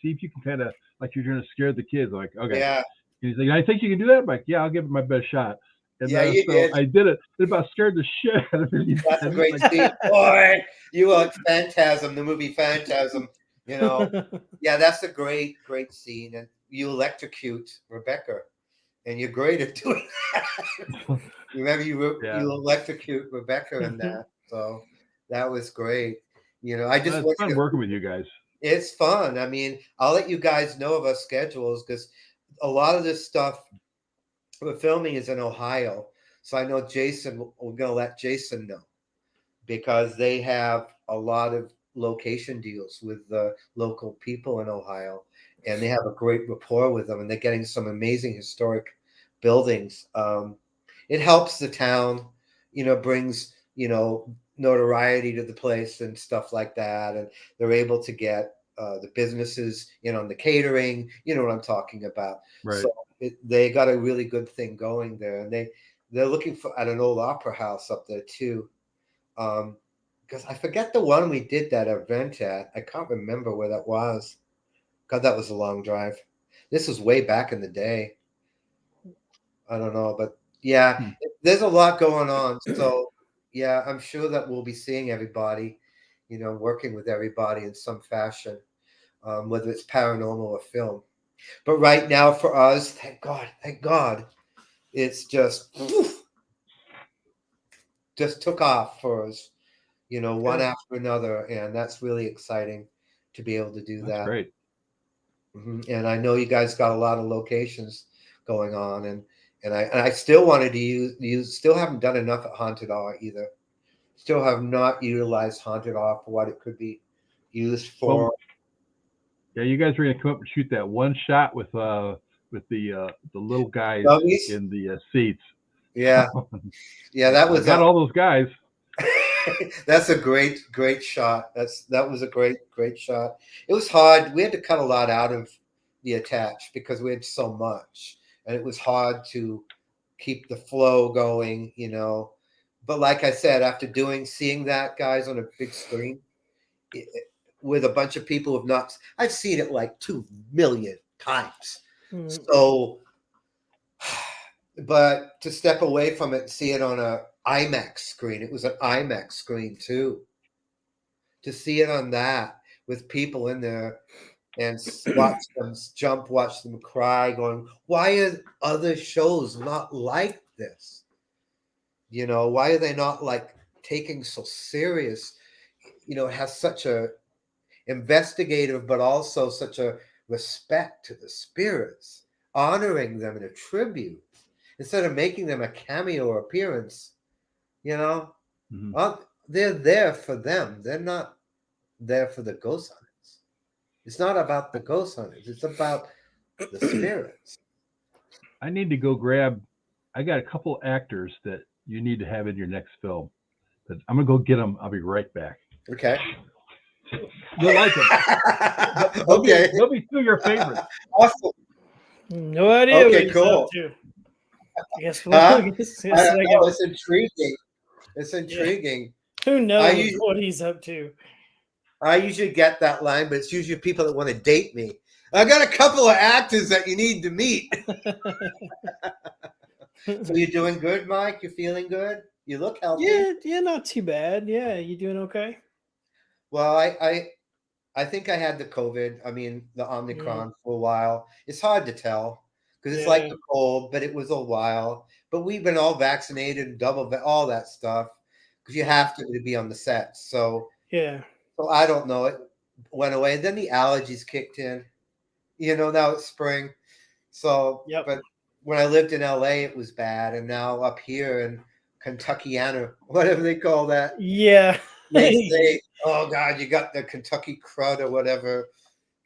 Speaker 1: see if you can kind of like you're going to scare the kids." I'm like, okay.
Speaker 3: Yeah.
Speaker 1: And he's like, "I think you can do that." I'm like, "Yeah, I'll give it my best shot." And
Speaker 3: Yeah, you
Speaker 1: so
Speaker 3: did.
Speaker 1: I did it. It about scared the shit out of me.
Speaker 3: That's a great scene. Boy, you are Phantasm, the movie Phantasm. Yeah, that's a great scene, and you electrocute Rebecca, and you're great at doing that. Remember, you electrocute Rebecca in that, so that was great. I just
Speaker 1: it's fun working with you guys.
Speaker 3: It's fun. I mean, I'll let you guys know of our schedules because a lot of this stuff we're filming is in Ohio. So I know Jason, we're going to let Jason know because they have a lot of location deals with the local people in Ohio, and they have a great rapport with them, and they're getting some amazing historic buildings. It helps the town, brings, notoriety to the place and stuff like that. And they're able to get the businesses in on the catering, you know what I'm talking about.
Speaker 1: Right.
Speaker 3: So they got a really good thing going there. And they're looking for at an old opera house up there too. Because I forget the one we did that event at. I can't remember where that was. God, that was a long drive. This was way back in the day. I don't know, but yeah, there's a lot going on. So yeah, I'm sure that we'll be seeing everybody, working with everybody in some fashion, whether it's paranormal or film. But right now for us, thank God, it's just took off for us, one after another, and that's really exciting to be able to do
Speaker 1: That's
Speaker 3: that.
Speaker 1: great.
Speaker 3: And I know you guys got a lot of locations going on, and I still wanted to use still haven't done enough at Haunted Awe either. Still have not utilized Haunted Awe for what it could be used for.
Speaker 1: Well, yeah, you guys are gonna come up and shoot that one shot with the little guys
Speaker 3: Dummies?
Speaker 1: in the seats.
Speaker 3: Yeah, yeah, that
Speaker 1: I
Speaker 3: was
Speaker 1: got all those guys.
Speaker 3: that's a great shot. That was a great shot. It was hard. We had to cut a lot out of the attach because we had so much, and it was hard to keep the flow going, But like I said, after seeing that, guys, on a big screen with a bunch of people who've not, I've seen it like 2 million times. So, but to step away from it and see it on a IMAX screen, it was an IMAX screen too. To see it on that with people in there and watch them jump, watch them cry, going, why are other shows not like this? Why are they not like taking so serious? It has such a investigative, but also such a respect to the spirits, honoring them in a tribute instead of making them a cameo appearance. They're there for them. They're not there for the ghost hunters. It's not about the ghost hunters. It's about the spirits.
Speaker 1: I need to go grab. I got a couple actors that you need to have in your next film. But I'm gonna go get them. I'll be right back.
Speaker 3: Okay.
Speaker 1: You'll like them.
Speaker 3: Okay.
Speaker 1: They'll be two of your favorites.
Speaker 3: Awesome.
Speaker 2: No idea.
Speaker 3: Okay,
Speaker 2: what
Speaker 3: cool.
Speaker 2: He's up to. I guess
Speaker 3: it's intriguing. It's intriguing.
Speaker 2: Yeah. Who knows what he's up to?
Speaker 3: I usually get that line, but it's usually people that want to date me. I got a couple of actors that you need to meet. So you're doing good, Mike? You're feeling good? You look healthy.
Speaker 2: Yeah, not too bad. Yeah, you doing okay?
Speaker 3: Well, I think I had the COVID. I mean, the Omicron for a while. It's hard to tell because it's like the cold, but it was a while. But we've been all vaccinated, all that stuff because you have to be on the set. So
Speaker 2: yeah.
Speaker 3: So I don't know. It went away. And then the allergies kicked in. Now it's spring. So, but when I lived in LA, it was bad. And now up here in Kentuckyana, whatever they call that.
Speaker 2: Yeah.
Speaker 3: They say, oh, God, you got the Kentucky crud or whatever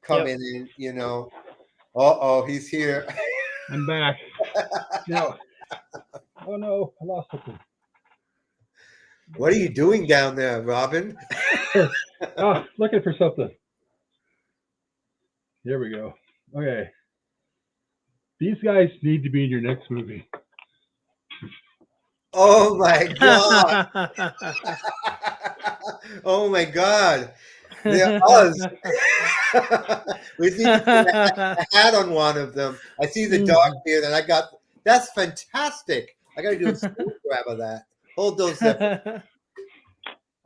Speaker 3: coming in, Uh-oh, he's here.
Speaker 1: I'm back. No. Oh, no. I lost something.
Speaker 3: What are you doing down there, Robin?
Speaker 1: Looking for something. Here we go. Okay. These guys need to be in your next movie.
Speaker 3: Oh my God. Oh my God. They're us. We need to put a hat on one of them. I see the dog beard and that's fantastic. I got to do a screen grab of that. Hold those there.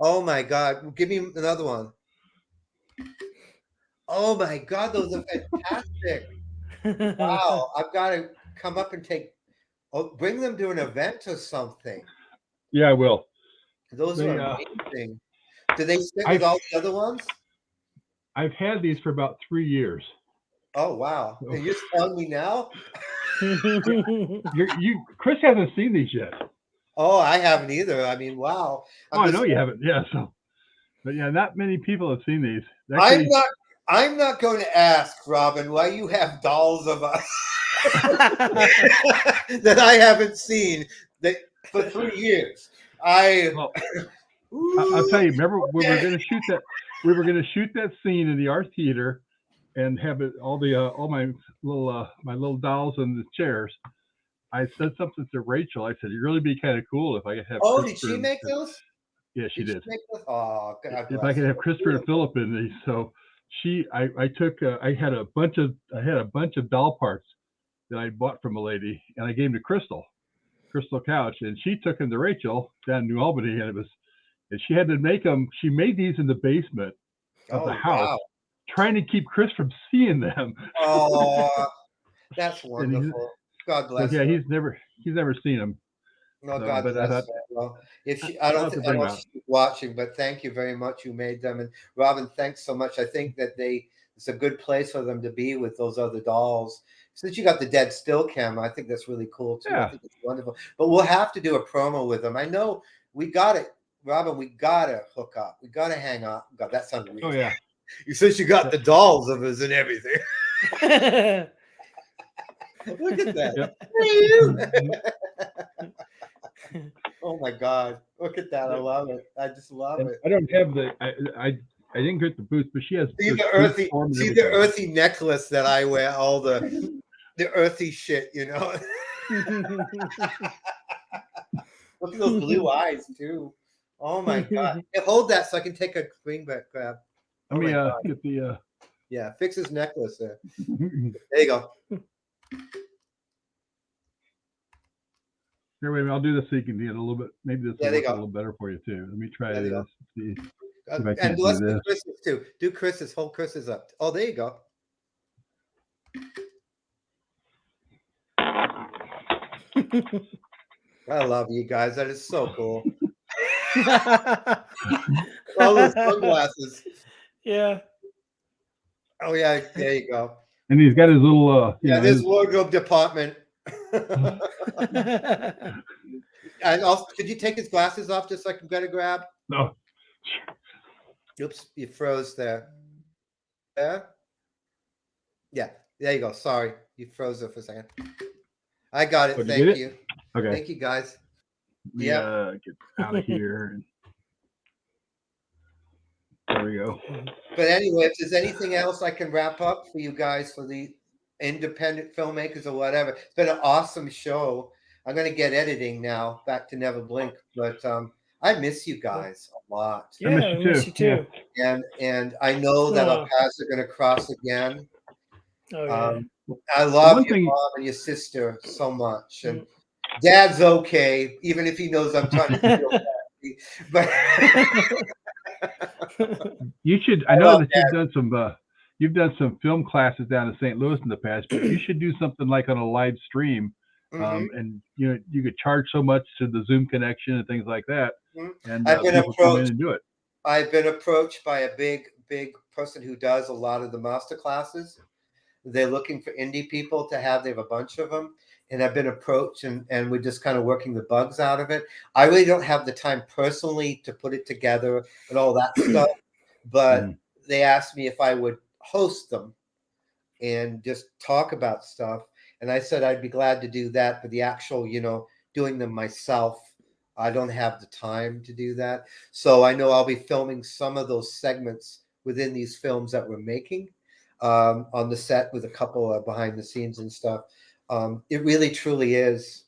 Speaker 3: Oh my God. Give me another one. Oh my God. Those are fantastic. Wow. I've got to come up and bring them to an event or something.
Speaker 1: Yeah, I will.
Speaker 3: Those are amazing. Do they stick with all the other ones?
Speaker 1: I've had these for about 3 years.
Speaker 3: Oh wow!
Speaker 1: So,
Speaker 3: And you're just telling me now?
Speaker 1: Chris hasn't seen these yet.
Speaker 3: Oh, I haven't either. I mean, wow.
Speaker 1: Oh, I know you haven't. Yeah. So, but yeah, not many people have seen these.
Speaker 3: I'm
Speaker 1: Actually,
Speaker 3: not. I'm not going to ask Robin why you have dolls of us that I haven't seen that for 3 years.
Speaker 1: well, I'll tell you. Remember when we were
Speaker 3: Okay.
Speaker 1: going to shoot that? We were going to shoot that scene in the art theater, and have it all my little dolls and the chairs. I said something to Rachel. I said, "It'd really be kind of cool if I could have
Speaker 3: Oh, did she
Speaker 1: Christopher."
Speaker 3: make those?
Speaker 1: Yeah, she
Speaker 3: Did she
Speaker 1: did.
Speaker 3: make those? Oh, God
Speaker 1: If I
Speaker 3: bless
Speaker 1: could
Speaker 3: her.
Speaker 1: have Christopher and Philip in these, so I took, I had a bunch of doll parts that I bought from a lady, and I gave them to Crystal Couch, and she took them to Rachel down in New Albany, and she had to make them. She made these in the basement of the
Speaker 3: Oh,
Speaker 1: house,
Speaker 3: wow.
Speaker 1: trying to keep Chris from seeing them.
Speaker 3: Oh, that's
Speaker 1: And
Speaker 3: wonderful. God
Speaker 1: so
Speaker 3: bless
Speaker 1: yeah,
Speaker 3: her.
Speaker 1: he's never seen them.
Speaker 3: No,
Speaker 1: So,
Speaker 3: God
Speaker 1: but I
Speaker 3: bless
Speaker 1: thought
Speaker 3: her. Well, if
Speaker 1: I-
Speaker 3: she,
Speaker 1: I'll have to
Speaker 3: I
Speaker 1: bring
Speaker 3: don't
Speaker 1: them
Speaker 3: know if
Speaker 1: out.
Speaker 3: she's watching, but thank you very much. You made them, and Robin, thanks so much. I think that it's a good place for them to be with those other dolls. Since you got the dead still camera, I think that's really cool too. I
Speaker 1: Yeah.
Speaker 3: think it's wonderful. But we'll have to do a promo with them. I know we got it, Robin. We gotta hook up. We gotta hang out. God, that sounds
Speaker 1: Oh
Speaker 3: weird.
Speaker 1: yeah.
Speaker 3: Since you got
Speaker 1: Yeah.
Speaker 3: the dolls of us and everything. Look at that.
Speaker 1: Yep.
Speaker 3: Oh my God. Look at that. I
Speaker 1: Yep.
Speaker 3: love it. I just love
Speaker 1: And
Speaker 3: it.
Speaker 1: I don't have I didn't get the boots, but she has
Speaker 3: See
Speaker 1: this
Speaker 3: the
Speaker 1: boot
Speaker 3: earthy
Speaker 1: form and
Speaker 3: see the
Speaker 1: everything.
Speaker 3: earthy necklace that I wear, all the earthy shit, you know. Look at those blue eyes too. Oh my God. Hey, hold that so I can take a screen grab.
Speaker 1: Let
Speaker 3: Oh
Speaker 1: me
Speaker 3: my God.
Speaker 1: get the
Speaker 3: Yeah, fix his necklace there. There you go.
Speaker 1: here, wait, I'll do this so you can get a little bit. Maybe this
Speaker 3: Yeah,
Speaker 1: will
Speaker 3: there you
Speaker 1: work a
Speaker 3: go.
Speaker 1: little better for you too. Let me try
Speaker 3: There you go.
Speaker 1: this. See if I
Speaker 3: And
Speaker 1: can't do
Speaker 3: let's do
Speaker 1: this.
Speaker 3: Chris's too. Do Chris's. Hold Chris's up. Oh, there you go. I love you guys. That is so cool. All those sunglasses.
Speaker 2: Yeah.
Speaker 3: Oh yeah, there you go.
Speaker 1: And he's got his little
Speaker 3: Yeah, this wardrobe department. And also, could you take his glasses off just so I can get a grab?
Speaker 1: no.
Speaker 3: Oops, you froze there. There? Yeah, there you go. Sorry, you froze there for a second. I got it.
Speaker 1: Oh, did you
Speaker 3: Thank
Speaker 1: get it?
Speaker 3: you.
Speaker 1: Okay.
Speaker 3: Thank you, guys.
Speaker 1: Let me,
Speaker 3: Yeah.
Speaker 1: get out of here. There we go.
Speaker 3: But anyway, if there's anything else I can wrap up for you guys for the independent filmmakers or whatever, it's been an awesome show. I'm gonna get editing now. Back to Never Blink, but I miss you guys a lot.
Speaker 1: I miss
Speaker 2: Yeah,
Speaker 1: you
Speaker 2: we miss
Speaker 1: too.
Speaker 2: you too.
Speaker 3: And I know that our paths are gonna cross again.
Speaker 2: Oh yeah.
Speaker 3: I love
Speaker 1: one
Speaker 3: your
Speaker 1: thing-
Speaker 3: mom and your sister so much, and Dad's okay, even if he knows I'm trying to feel bad. But
Speaker 1: You should. I know that you've done some film classes down in St. Louis in the past, but you should do something like on a live stream. And you could charge so much to the Zoom connection and things like that, and
Speaker 3: I've been
Speaker 1: people come in
Speaker 3: approached.
Speaker 1: and do it.
Speaker 3: I've been approached by a big person who does a lot of the master classes. They're looking for indie people to have. They have a bunch of them. And I've been approached, and we're just kind of working the bugs out of it. I really don't have the time personally to put it together and all that stuff. But they asked me if I would host them and just talk about stuff. And I said I'd be glad to do that. But the actual, doing them myself, I don't have the time to do that. So I know I'll be filming some of those segments within these films that we're making on the set with a couple of behind the scenes and stuff. It really truly is.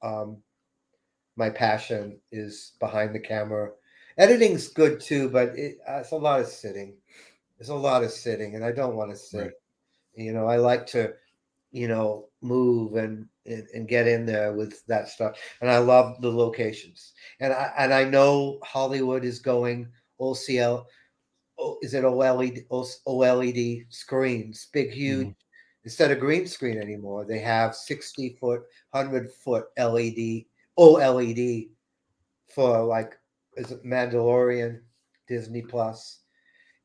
Speaker 3: My passion is behind the camera. Editing's good too, but it's a lot of sitting. There's a lot of sitting, and I don't want to sit. Right. I like to, move and get in there with that stuff. And I love the locations. And I know Hollywood is going OCL. Is it OLED screens? Big, huge. Instead of green screen anymore, they have 60-foot, 100-foot LED, OLED for is it Mandalorian, Disney Plus.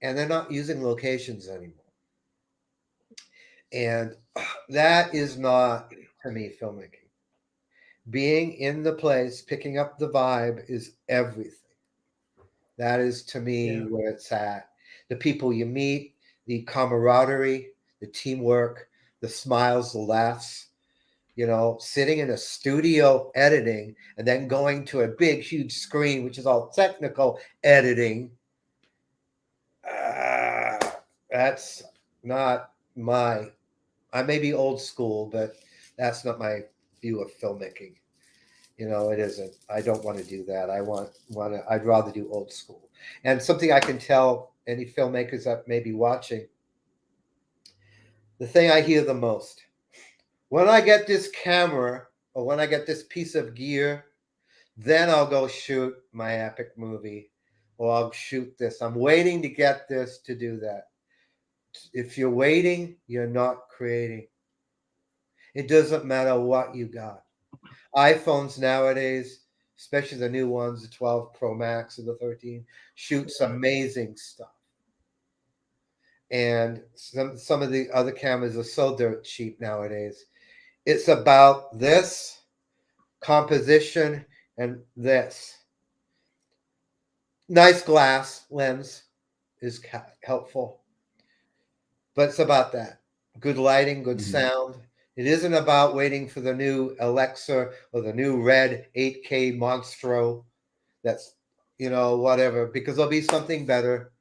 Speaker 3: and they're not using locations anymore. And that is not, to me, filmmaking. Being in the place, picking up the vibe is everything. That is, to me,
Speaker 2: Yeah.
Speaker 3: where it's at. The people you meet, the camaraderie, the teamwork, the smiles, the laughs, sitting in a studio editing and then going to a big, huge screen, which is all technical editing. That's not I may be old school, but that's not my view of filmmaking. It isn't. I don't want to do that. I'd rather do old school. And something I can tell any filmmakers that may be watching, the thing I hear the most, when I get this camera or when I get this piece of gear, then I'll go shoot my epic movie or I'll shoot this. I'm waiting to get this to do that. If you're waiting, you're not creating. It doesn't matter what you got. iPhones nowadays, especially the new ones, the 12 Pro Max and the 13, shoots amazing stuff. And some of the other cameras are so dirt cheap nowadays. It's about this composition and this. Nice glass lens is helpful, but it's about that. Good lighting, good sound. It isn't about waiting for the new Alexa or the new red 8K Monstro that's, whatever, because there'll be something better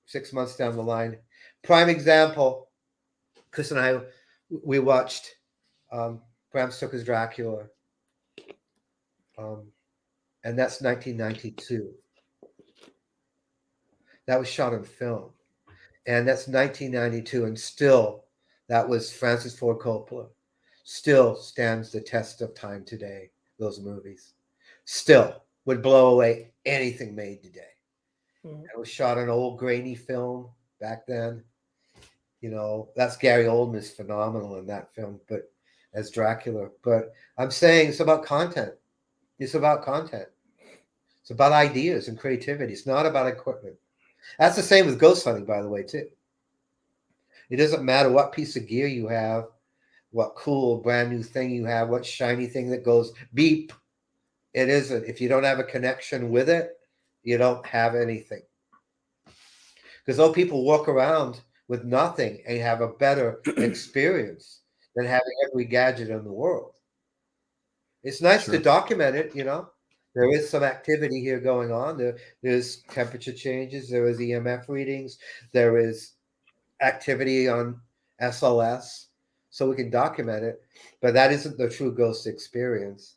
Speaker 3: 6 months down the line. Prime example, Chris and I, we watched Bram Stoker's Dracula, and that's 1992. That was shot on film, and that's 1992, and still, that was Francis Ford Coppola. Still stands the test of time today, those movies. Still would blow away anything made today. It was shot on old grainy film back then. That's Gary Oldman is phenomenal in that film, but as Dracula. But I'm saying it's about content. It's about content. It's about ideas and creativity. It's not about equipment. That's the same with ghost hunting, by the way, too. It doesn't matter what piece of gear you have, what cool brand new thing you have, what shiny thing that goes beep. It isn't. If you don't have a connection with it, you don't have anything. Because those people walk around with nothing and have a better experience than having every gadget in the world. It's nice to document it, There is some activity here going on. There's temperature changes. There is EMF readings. There is activity on SLS. So we can document it. But that isn't the true ghost experience.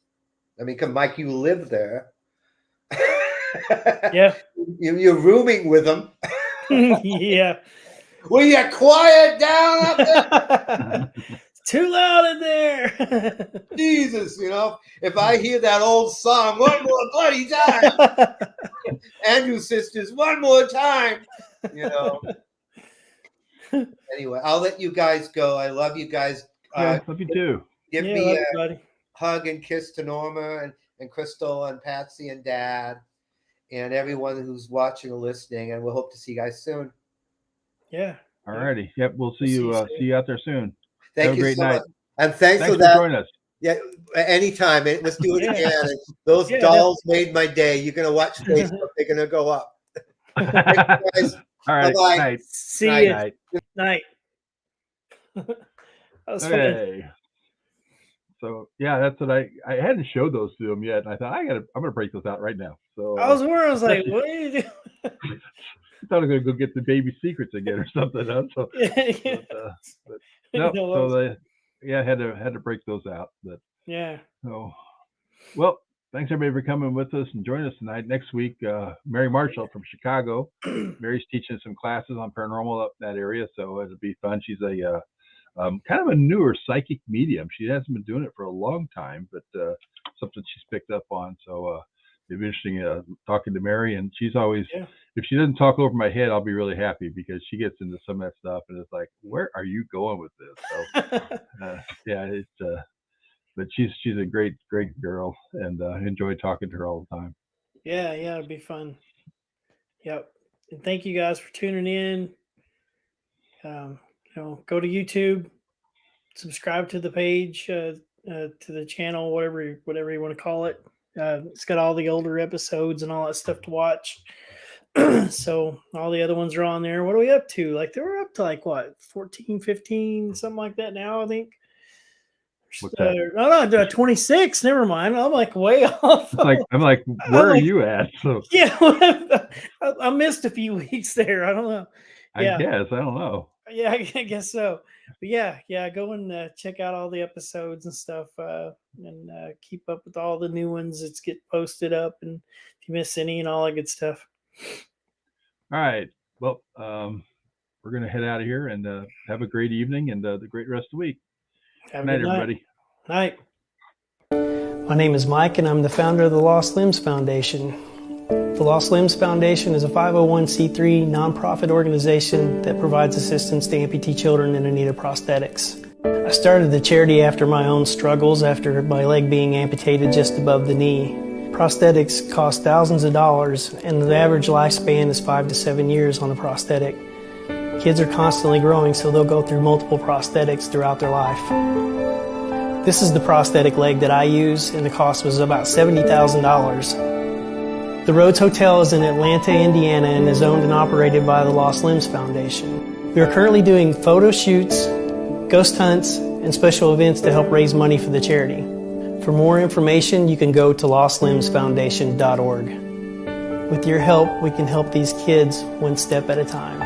Speaker 3: I mean, Mike, you live there.
Speaker 2: Yeah.
Speaker 3: You're rooming with them.
Speaker 2: Yeah.
Speaker 3: Will you quiet down up there?
Speaker 2: It's too loud in there.
Speaker 3: Jesus, if I hear that old song one more bloody time, Andrew Sisters, one more time, Anyway, I'll let you guys go. I love you guys.
Speaker 1: Yeah, love you too.
Speaker 3: Give
Speaker 2: Yeah,
Speaker 3: me
Speaker 2: love
Speaker 3: a
Speaker 2: you, buddy.
Speaker 3: hug and kiss to Norma and Crystal and Patsy and Dad and everyone who's watching or listening. And we'll hope to see you guys soon.
Speaker 2: Yeah.
Speaker 1: All righty. Yep, we'll see
Speaker 2: We'll
Speaker 1: you. See you out there soon.
Speaker 3: Thank
Speaker 1: Have
Speaker 3: you
Speaker 1: a great
Speaker 3: so
Speaker 1: night.
Speaker 3: much. And thanks for
Speaker 1: for
Speaker 3: that.
Speaker 1: joining us.
Speaker 3: Yeah, anytime. Let's do it
Speaker 2: Yeah.
Speaker 3: again. Those dolls made my day. You're gonna watch Facebook. They're gonna go up. Thanks, guys.
Speaker 1: All right.
Speaker 3: Bye-bye.
Speaker 1: Night.
Speaker 2: See you.
Speaker 1: Night.
Speaker 2: Night. That was fun.
Speaker 1: Okay. So yeah, that's what I hadn't showed those to him yet, and I thought I'm gonna break those out right now. So
Speaker 2: I was worried. I was like, "What are you doing?"
Speaker 1: I thought I was gonna go get the baby secrets again or something. Huh? So,
Speaker 2: Yeah.
Speaker 1: but no. So I had to break those out. But
Speaker 2: yeah.
Speaker 1: so well, thanks everybody for coming with us and joining us tonight. Next week, Mary Marshall from Chicago. Mary's teaching some classes on paranormal up in that area, so it'll be fun. She's a kind of a newer psychic medium. She hasn't been doing it for a long time, but something she's picked up on. So it'd be interesting talking to Mary. And she's always, if she doesn't talk over my head, I'll be really happy because she gets into some of that stuff, and it's like, where are you going with this? So but she's a great girl, and enjoy talking to her all the time.
Speaker 2: Yeah, it'd be fun. Yep. And thank you guys for tuning in. Go to YouTube, subscribe to the page, to the channel, whatever you want to call it. It's got all the older episodes and all that stuff to watch. So all the other ones are on there. What are we up to? Like, they were up to like what, 14, 15, something like that now, I think.
Speaker 1: What's that?
Speaker 2: No, 26. Never mind. I'm like way off.
Speaker 1: I'm like, where are you at? So
Speaker 2: yeah, I missed a few weeks there. I don't know. Yeah.
Speaker 1: I guess I don't know.
Speaker 2: Yeah, I guess so. But yeah, go and check out all the episodes and stuff, and keep up with all the new ones that get posted up, and if you miss any and all that good stuff.
Speaker 1: All right. Well, we're gonna head out of here and have a great evening and the great rest of the week.
Speaker 2: Have
Speaker 1: Good night, everybody.
Speaker 2: Night. My name is Mike, and I'm the founder of the Lost Limbs Foundation. The Lost Limbs Foundation is a 501c3 nonprofit organization that provides assistance to amputee children in need of prosthetics. I started the charity after my own struggles after my leg being amputated just above the knee. Prosthetics cost thousands of dollars, and the average lifespan is 5 to 7 years on a prosthetic. Kids are constantly growing, so they'll go through multiple prosthetics throughout their life. This is the prosthetic leg that I use, and the cost was about $70,000. The Rhodes Hotel is in Atlanta, Indiana, and is owned and operated by the Lost Limbs Foundation. We are currently doing photo shoots, ghost hunts, and special events to help raise money for the charity. For more information, you can go to lostlimbsfoundation.org. With your help, we can help these kids one step at a time.